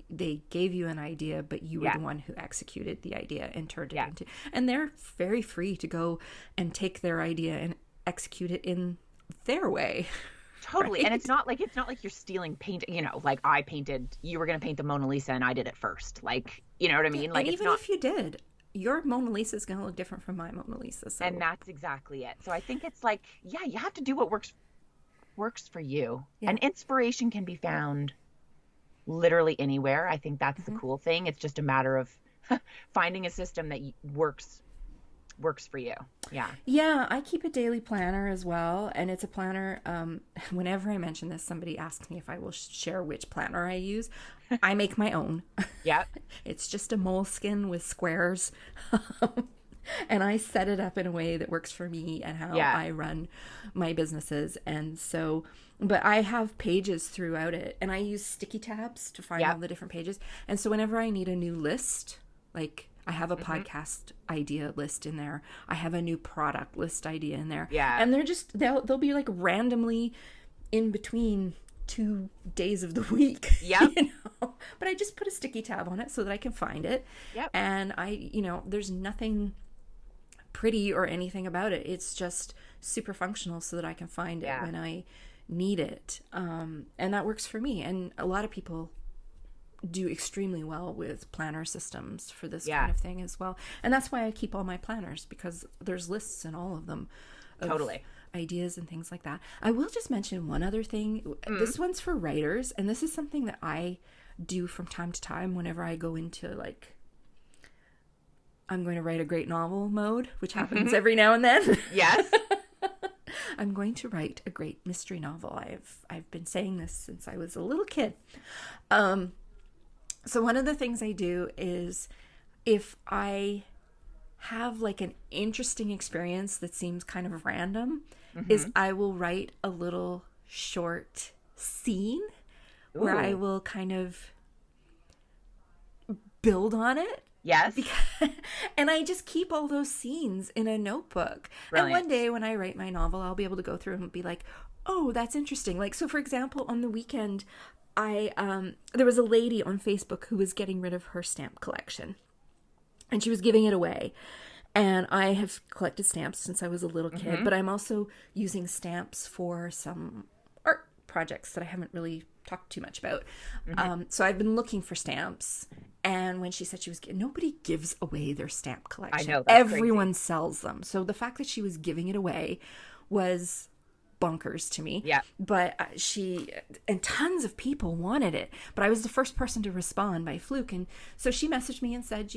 They gave you an idea, but you were the one who executed the idea and turned it Yeah. into. And they're very free to go and take their idea and execute it in their way. Totally. Right? And it's not like you're stealing paint, like I painted, you were going to paint the Mona Lisa and I did it first. Like, you know what I mean? Like, and it's even not, if you did, your Mona Lisa is going to look different from my Mona Lisa. So. and that's exactly it. So I think it's like, yeah, you have to do what works for you. Yeah. And inspiration can be found literally anywhere. I think that's the cool thing. It's just a matter of finding a system that works for you. Yeah. Yeah, I keep a daily planner as well. And it's a planner. Whenever I mention this, somebody asks me if I will share which planner I use. I make my own. Yeah. It's just a moleskin with squares. And I set it up in a way that works for me and how I run my businesses. And so, but I have pages throughout it. And I use sticky tabs to find all the different pages. And so whenever I need a new list, like I have a podcast idea list in there. I have a new product list idea in there. Yeah. And they'll be like randomly in between 2 days of the week. Yep. You know? But I just put a sticky tab on it so that I can find it. Yep. And there's nothing pretty or anything about it. It's just super functional so that I can find it when I need it. And that works for me. And a lot of people do extremely well with planner systems for this kind of thing as well. And that's why I keep all my planners, because there's lists in all of them. Totally. Ideas and things like that. I will just mention one other thing. This one's for writers, and this is something that I do from time to time whenever I go into like, I'm going to write a great novel mode, which happens every now and then. Yes. I'm going to write a great mystery novel. I've been saying this since I was a little kid. So one of the things I do is if I have like an interesting experience that seems kind of random, is I will write a little short scene where I will kind of build on it. Yes. And I just keep all those scenes in a notebook. Brilliant. And one day when I write my novel, I'll be able to go through and be like, oh, that's interesting. Like, so for example, on the weekend, there was a lady on Facebook who was getting rid of her stamp collection and she was giving it away. And I have collected stamps since I was a little kid, but I'm also using stamps for some art projects that I haven't really talked too much about. So I've been looking for stamps. And when she said she was, nobody gives away their stamp collection. I know, that's everyone crazy. sells them. So the fact that she was giving it away was bonkers to me. Yeah. But and tons of people wanted it, but I was the first person to respond by fluke. And so she messaged me and said,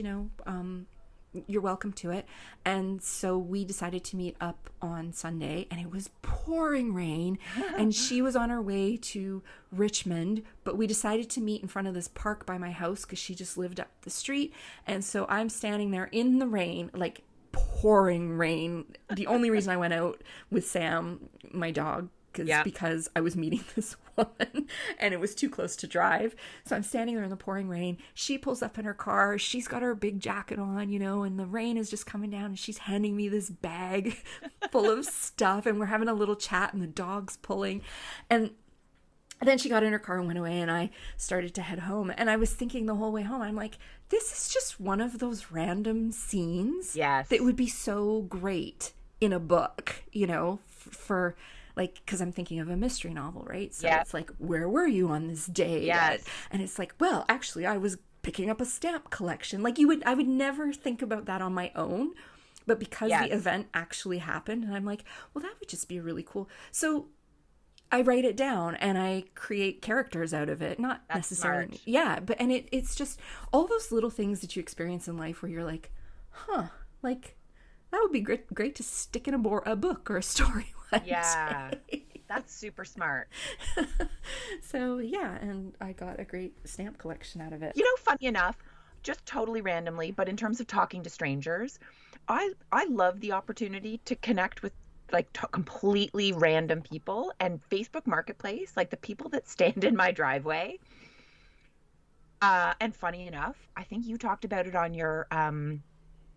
you're welcome to it. And so we decided to meet up on Sunday, and it was pouring rain, and she was on her way to Richmond, but we decided to meet in front of this park by my house because she just lived up the street. And so I'm standing there in the rain, like pouring rain. The only reason I went out with Sam, my dog, because I was meeting this woman and it was too close to drive. So I'm standing there in the pouring rain. She pulls up in her car. She's got her big jacket on, you know, and the rain is just coming down, and she's handing me this bag full of stuff, and we're having a little chat, and the dog's pulling. And then she got in her car and went away, and I started to head home. And I was thinking the whole way home, I'm like, this is just one of those random scenes that would be so great in a book, you know, for like, because I'm thinking of a mystery novel, right? So it's like, where were you on this day? And it's like, well, actually, I was picking up a stamp collection. Like I would never think about that on my own. But because the event actually happened, and I'm like, well, that would just be really cool. So I write it down and I create characters out of it. Not That's necessarily. Smart. Yeah. But, and it's just all those little things that you experience in life where you're like, like that would be great to stick in a book or a story. That's super smart. So and I got a great stamp collection out of it. You know, funny enough, just totally randomly, but in terms of talking to strangers, I love the opportunity to connect with like completely random people, and Facebook Marketplace, like the people that stand in my driveway. And funny enough, I think you talked about it on your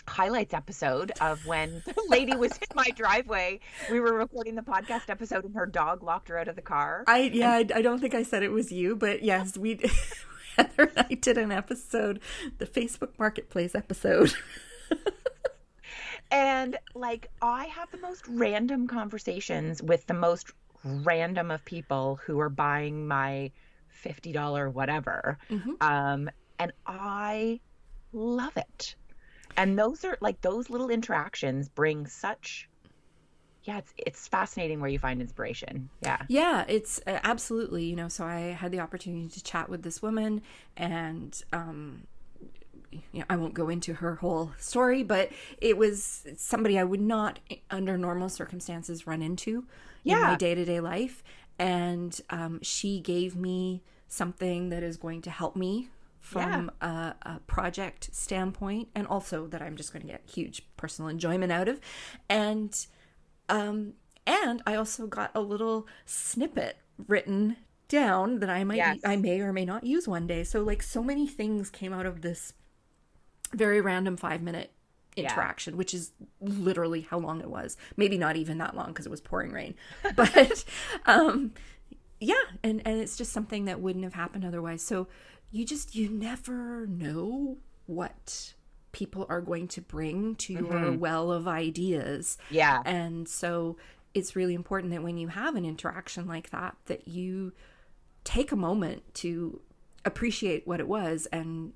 highlights episode of when the lady was in my driveway. We were recording the podcast episode and her dog locked her out of the car. I don't think I said it was you, but yes, we Heather and I did an episode, the Facebook Marketplace episode. And like, I have the most random conversations with the most random of people who are buying my $50 whatever. And I love it. And those are like, those little interactions bring such, it's fascinating where you find inspiration. Yeah, it's absolutely, you know, so I had the opportunity to chat with this woman, and, you know, I won't go into her whole story, but it was somebody I would not under normal circumstances run into in my day-to-day life. And she gave me something that is going to help me from a project standpoint, and also that I'm just going to get huge personal enjoyment out of. And I also got a little snippet written down that I may or may not use one day. So like, so many things came out of this very random 5-minute interaction, which is literally how long it was. Maybe not even that long because it was pouring rain. But and it's just something that wouldn't have happened otherwise. So you never know what people are going to bring to your well of ideas. And so it's really important that when you have an interaction like that, that you take a moment to appreciate what it was and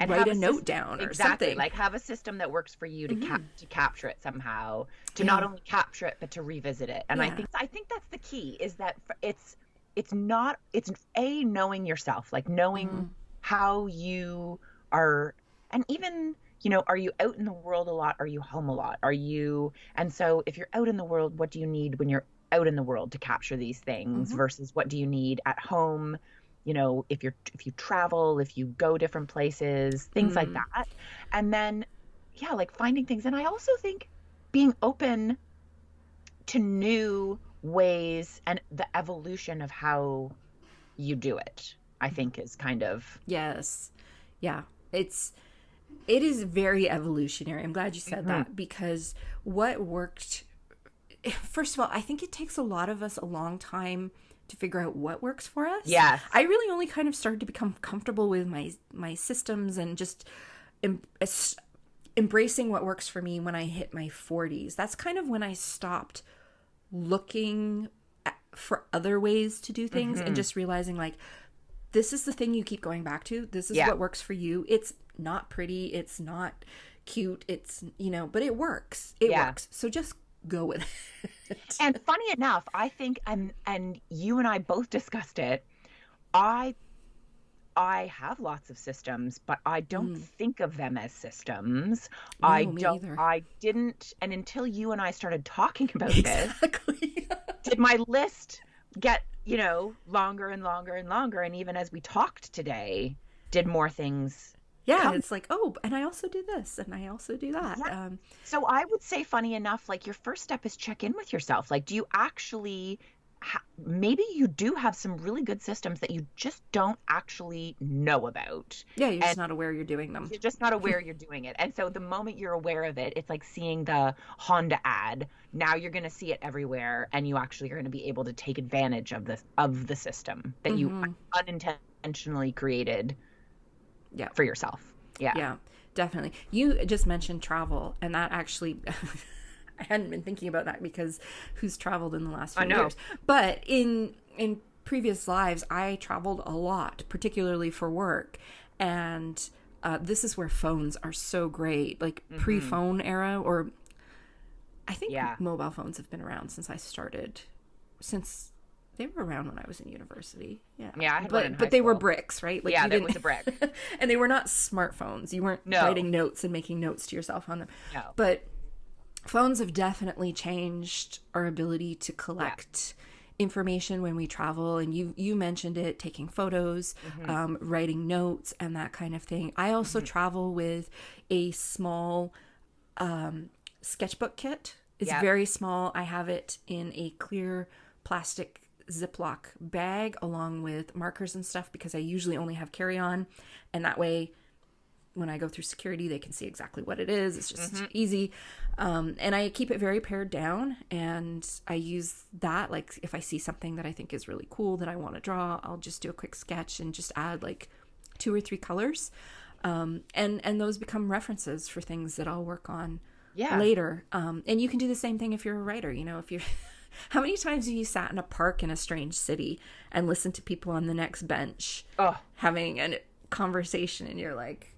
write a note down or something. Like, have a system that works for you to capture it somehow, to not only capture it but to revisit it. And I think that's the key, is that it's knowing yourself, like knowing how you are, and even, you know, are you out in the world a lot? Are you home a lot? And so if you're out in the world, what do you need when you're out in the world to capture these things versus what do you need at home? You know, if you travel, if you go different places, things like that. And then, like finding things. And I also think being open to new ways and the evolution of how you do it, I think is kind of. Yes. Yeah. It is very evolutionary. I'm glad you said that, because what worked, first of all, I think it takes a lot of us a long time to figure out what works for us. Yes. I really only kind of started to become comfortable with my systems and just embracing what works for me when I hit my 40s. That's kind of when I stopped looking for other ways to do things and just realizing, like, this is the thing you keep going back to. This is what works for you. It's not pretty. It's not cute. It's, you know, but it works. It works. So just go with it. And funny enough, I think, and you and I both discussed it, I I have lots of systems, but I don't think of them as systems. No, me either. I didn't, and until you and I started talking about this, Exactly. did my list get, longer and longer and longer. And even as we talked today, did more things Yeah, come. it's like, oh, and I also do this, and I also do that. Yeah. So I would say, funny enough, like your first step is check in with yourself. Like, do you actually, maybe you do have some really good systems that you just don't actually know about. Yeah, you're just not aware you're doing them. You're just not aware you're doing it. And so the moment you're aware of it, it's like seeing the Honda ad. Now you're going to see it everywhere, and you actually are going to be able to take advantage of the system that you unintentionally created for yourself. Yeah, definitely. You just mentioned travel, and that actually I hadn't been thinking about that, because who's traveled in the last few years? But in previous lives, I traveled a lot, particularly for work, and this is where phones are so great, like pre-phone era, or I think mobile phones have been around since they were around when I was in university. Yeah. Yeah, I had one in high but they school. were bricks, right? Like, yeah, that was a brick. And they were not smartphones. You weren't writing notes and making notes to yourself on them. No. But phones have definitely changed our ability to collect information when we travel. And you mentioned it, taking photos, writing notes, and that kind of thing. I also travel with a small sketchbook kit. It's very small. I have it in a clear plastic Ziploc bag along with markers and stuff, because I usually only have carry-on, and that way when I go through security they can see exactly what it is. It's just easy, and I keep it very pared down, and I use that, like if I see something that I think is really cool that I want to draw, I'll just do a quick sketch and just add like 2 or 3 colors, and those become references for things that I'll work on later. And you can do the same thing if you're a writer. If you're how many times have you sat in a park in a strange city and listened to people on the next bench having a conversation, and you're like,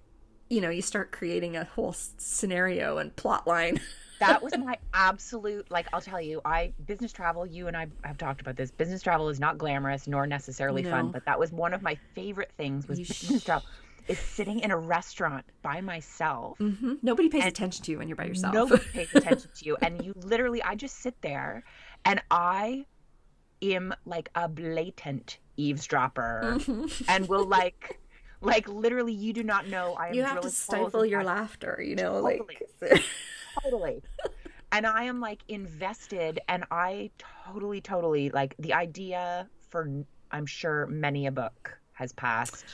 you start creating a whole scenario and plot line. That was my absolute, like, I'll tell you, business travel, you and I have talked about this. Business travel is not glamorous nor necessarily fun, but that was one of my favorite things was business travel. Is sitting in a restaurant by myself. Nobody pays attention to you when you're by yourself. Nobody pays attention to you. And you literally, I just sit there, and I am like a blatant eavesdropper, and will like literally, you do not know. You have to stifle your laughter, totally. Totally. And I am like invested, and I totally like the idea for, I'm sure many a book has passed.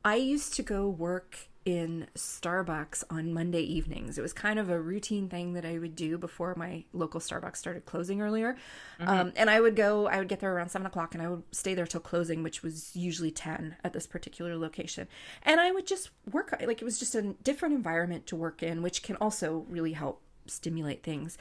I used to go work in Starbucks on Monday evenings. It was kind of a routine thing that I would do before my local Starbucks started closing earlier. And I would get there around 7:00, and I would stay there till closing, which was usually 10 at this particular location. And I would just work, like it was just a different environment to work in, which can also really help stimulate things.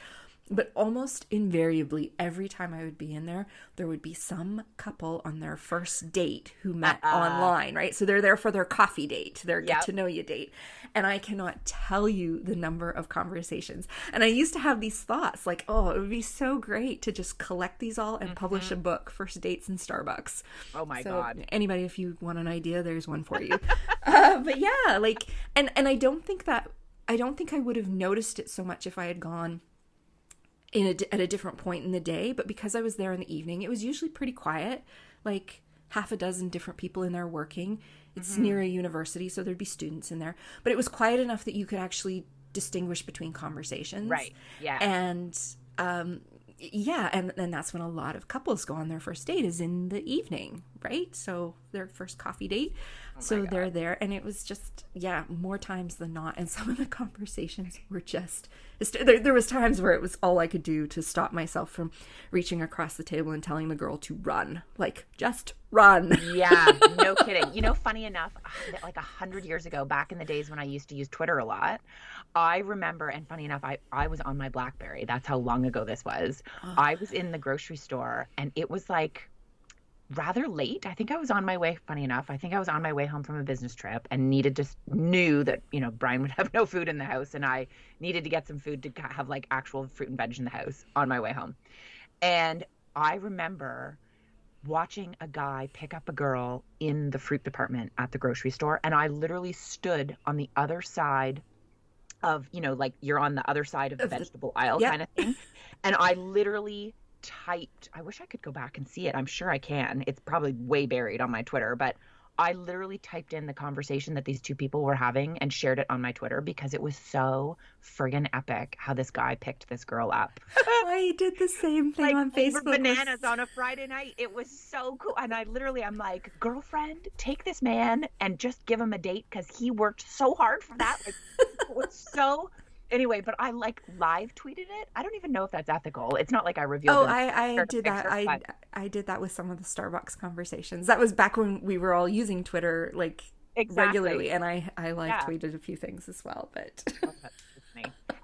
But almost invariably, every time I would be in there, there would be some couple on their first date who met online, right? So they're there for their coffee date, their get to know you date. And I cannot tell you the number of conversations. And I used to have these thoughts like, oh, it would be so great to just collect these all and publish a book, First Dates in Starbucks. Oh my God. Anybody, if you want an idea, there's one for you. But yeah, like, and I don't think I would have noticed it so much if I had gone at a different point in the day, but because I was there in the evening, it was usually pretty quiet, like half a dozen different people in there working. It's near a university, so there'd be students in there, but it was quiet enough that you could actually distinguish between conversations. Right. Yeah. And and that's when a lot of couples go on their first date, is in the evening, right? So their first coffee date. So they're there, and it was just, more times than not. And some of the conversations were just, there was times where it was all I could do to stop myself from reaching across the table and telling the girl to run, like, just run. Yeah, no kidding. Funny enough, like 100 years ago, back in the days when I used to use Twitter a lot, I remember, and funny enough, I was on my BlackBerry. That's how long ago this was. I was in the grocery store, and it was like rather late. I think I was on my way, funny enough, I think I was on my way home from a business trip, and knew that, Brian would have no food in the house, and I needed to get some food to have like actual fruit and veg in the house on my way home. And I remember watching a guy pick up a girl in the fruit department at the grocery store. And I literally stood on the other side of, like you're on the other side of the Of the, vegetable aisle yeah. kind of thing. And I literally typed, I wish I could go back and see it. I'm sure I can. It's probably way buried on my Twitter, but I literally typed in the conversation that these two people were having and shared it on my Twitter because it was so friggin' epic how this guy picked this girl up. I did the same thing Like on over Facebook. bananas on a Friday night. It was so cool. And I'm like, girlfriend, take this man and just give him a date because he worked so hard for that. Like, it was so. Anyway, but I like live tweeted it. I don't even know if that's ethical. It's not like I revealed. Oh, I did that. I did that with some of the Starbucks conversations. That was back when we were all using Twitter like regularly, and I live tweeted a few things as well. But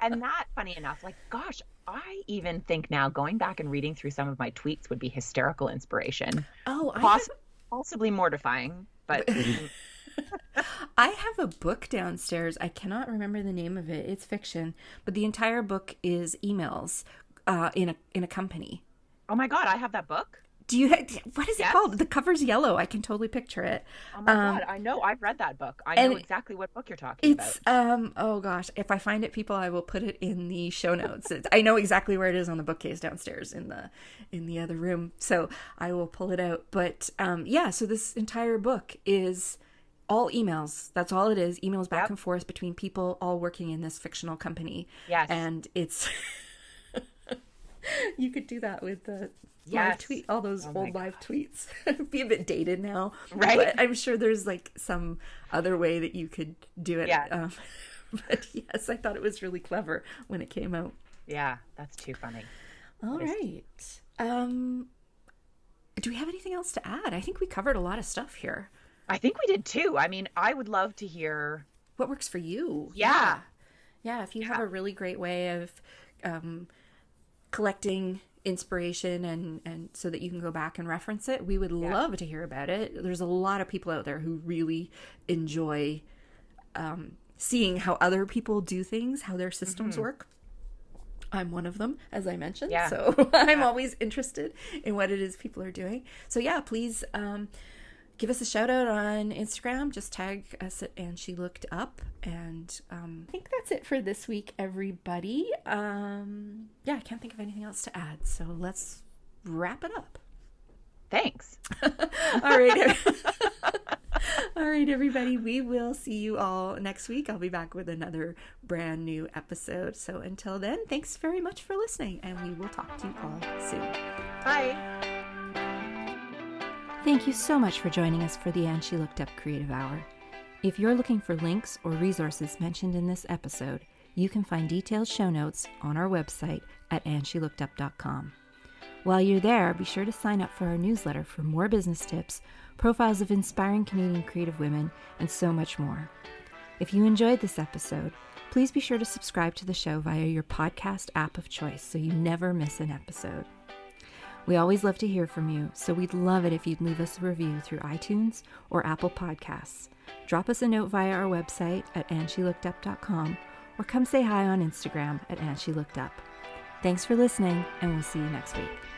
and that, funny enough, like, gosh, I even think now going back and reading through some of my tweets would be hysterical inspiration. Oh, possibly mortifying, but. I have a book downstairs. I cannot remember the name of it. It's fiction, but the entire book is emails in a company. Oh my God, I have that book. Do you? What is it called? The cover's yellow. I can totally picture it. Oh my God, I know. I've read that book. I know exactly what book you're talking about. Oh gosh, if I find it, people, I will put it in the show notes. I know exactly where it is on the bookcase downstairs in the other room, so I will pull it out. But yeah, so this entire book is all emails. That's all it is. Emails back and forth between people all working in this fictional company. Yes. And it's you could do that with the live tweet, all those old live tweets. Be a bit dated now. Right. But I'm sure there's like some other way that you could do it. Yeah. But yes, I thought it was really clever when it came out. Yeah, that's too funny. All right. Do we have anything else to add? I think we covered a lot of stuff here. I think we did too. I mean, I would love to hear what works for you. Yeah. If you have a really great way of collecting inspiration and so that you can go back and reference it, we would love to hear about it. There's a lot of people out there who really enjoy seeing how other people do things, how their systems work. I'm one of them, as I mentioned. Yeah. So I'm always interested in what it is people are doing. So yeah, please give us a shout out on Instagram. Just tag us at And She Looked Up. And I think that's it for this week, everybody. I can't think of anything else to add. So let's wrap it up. Thanks. All right. All right, everybody. We will see you all next week. I'll be back with another brand new episode. So until then, thanks very much for listening. And we will talk to you all soon. Bye. Thank you so much for joining us for the And She Looked Up Creative Hour. If you're looking for links or resources mentioned in this episode, you can find detailed show notes on our website at andshелookedup.com. While you're there, be sure to sign up for our newsletter for more business tips, profiles of inspiring Canadian creative women, and so much more. If you enjoyed this episode, please be sure to subscribe to the show via your podcast app of choice so you never miss an episode. We always love to hear from you, so we'd love it if you'd leave us a review through iTunes or Apple Podcasts. Drop us a note via our website at andshелookedup.com or come say hi on Instagram at andshелookedup. Thanks for listening, and we'll see you next week.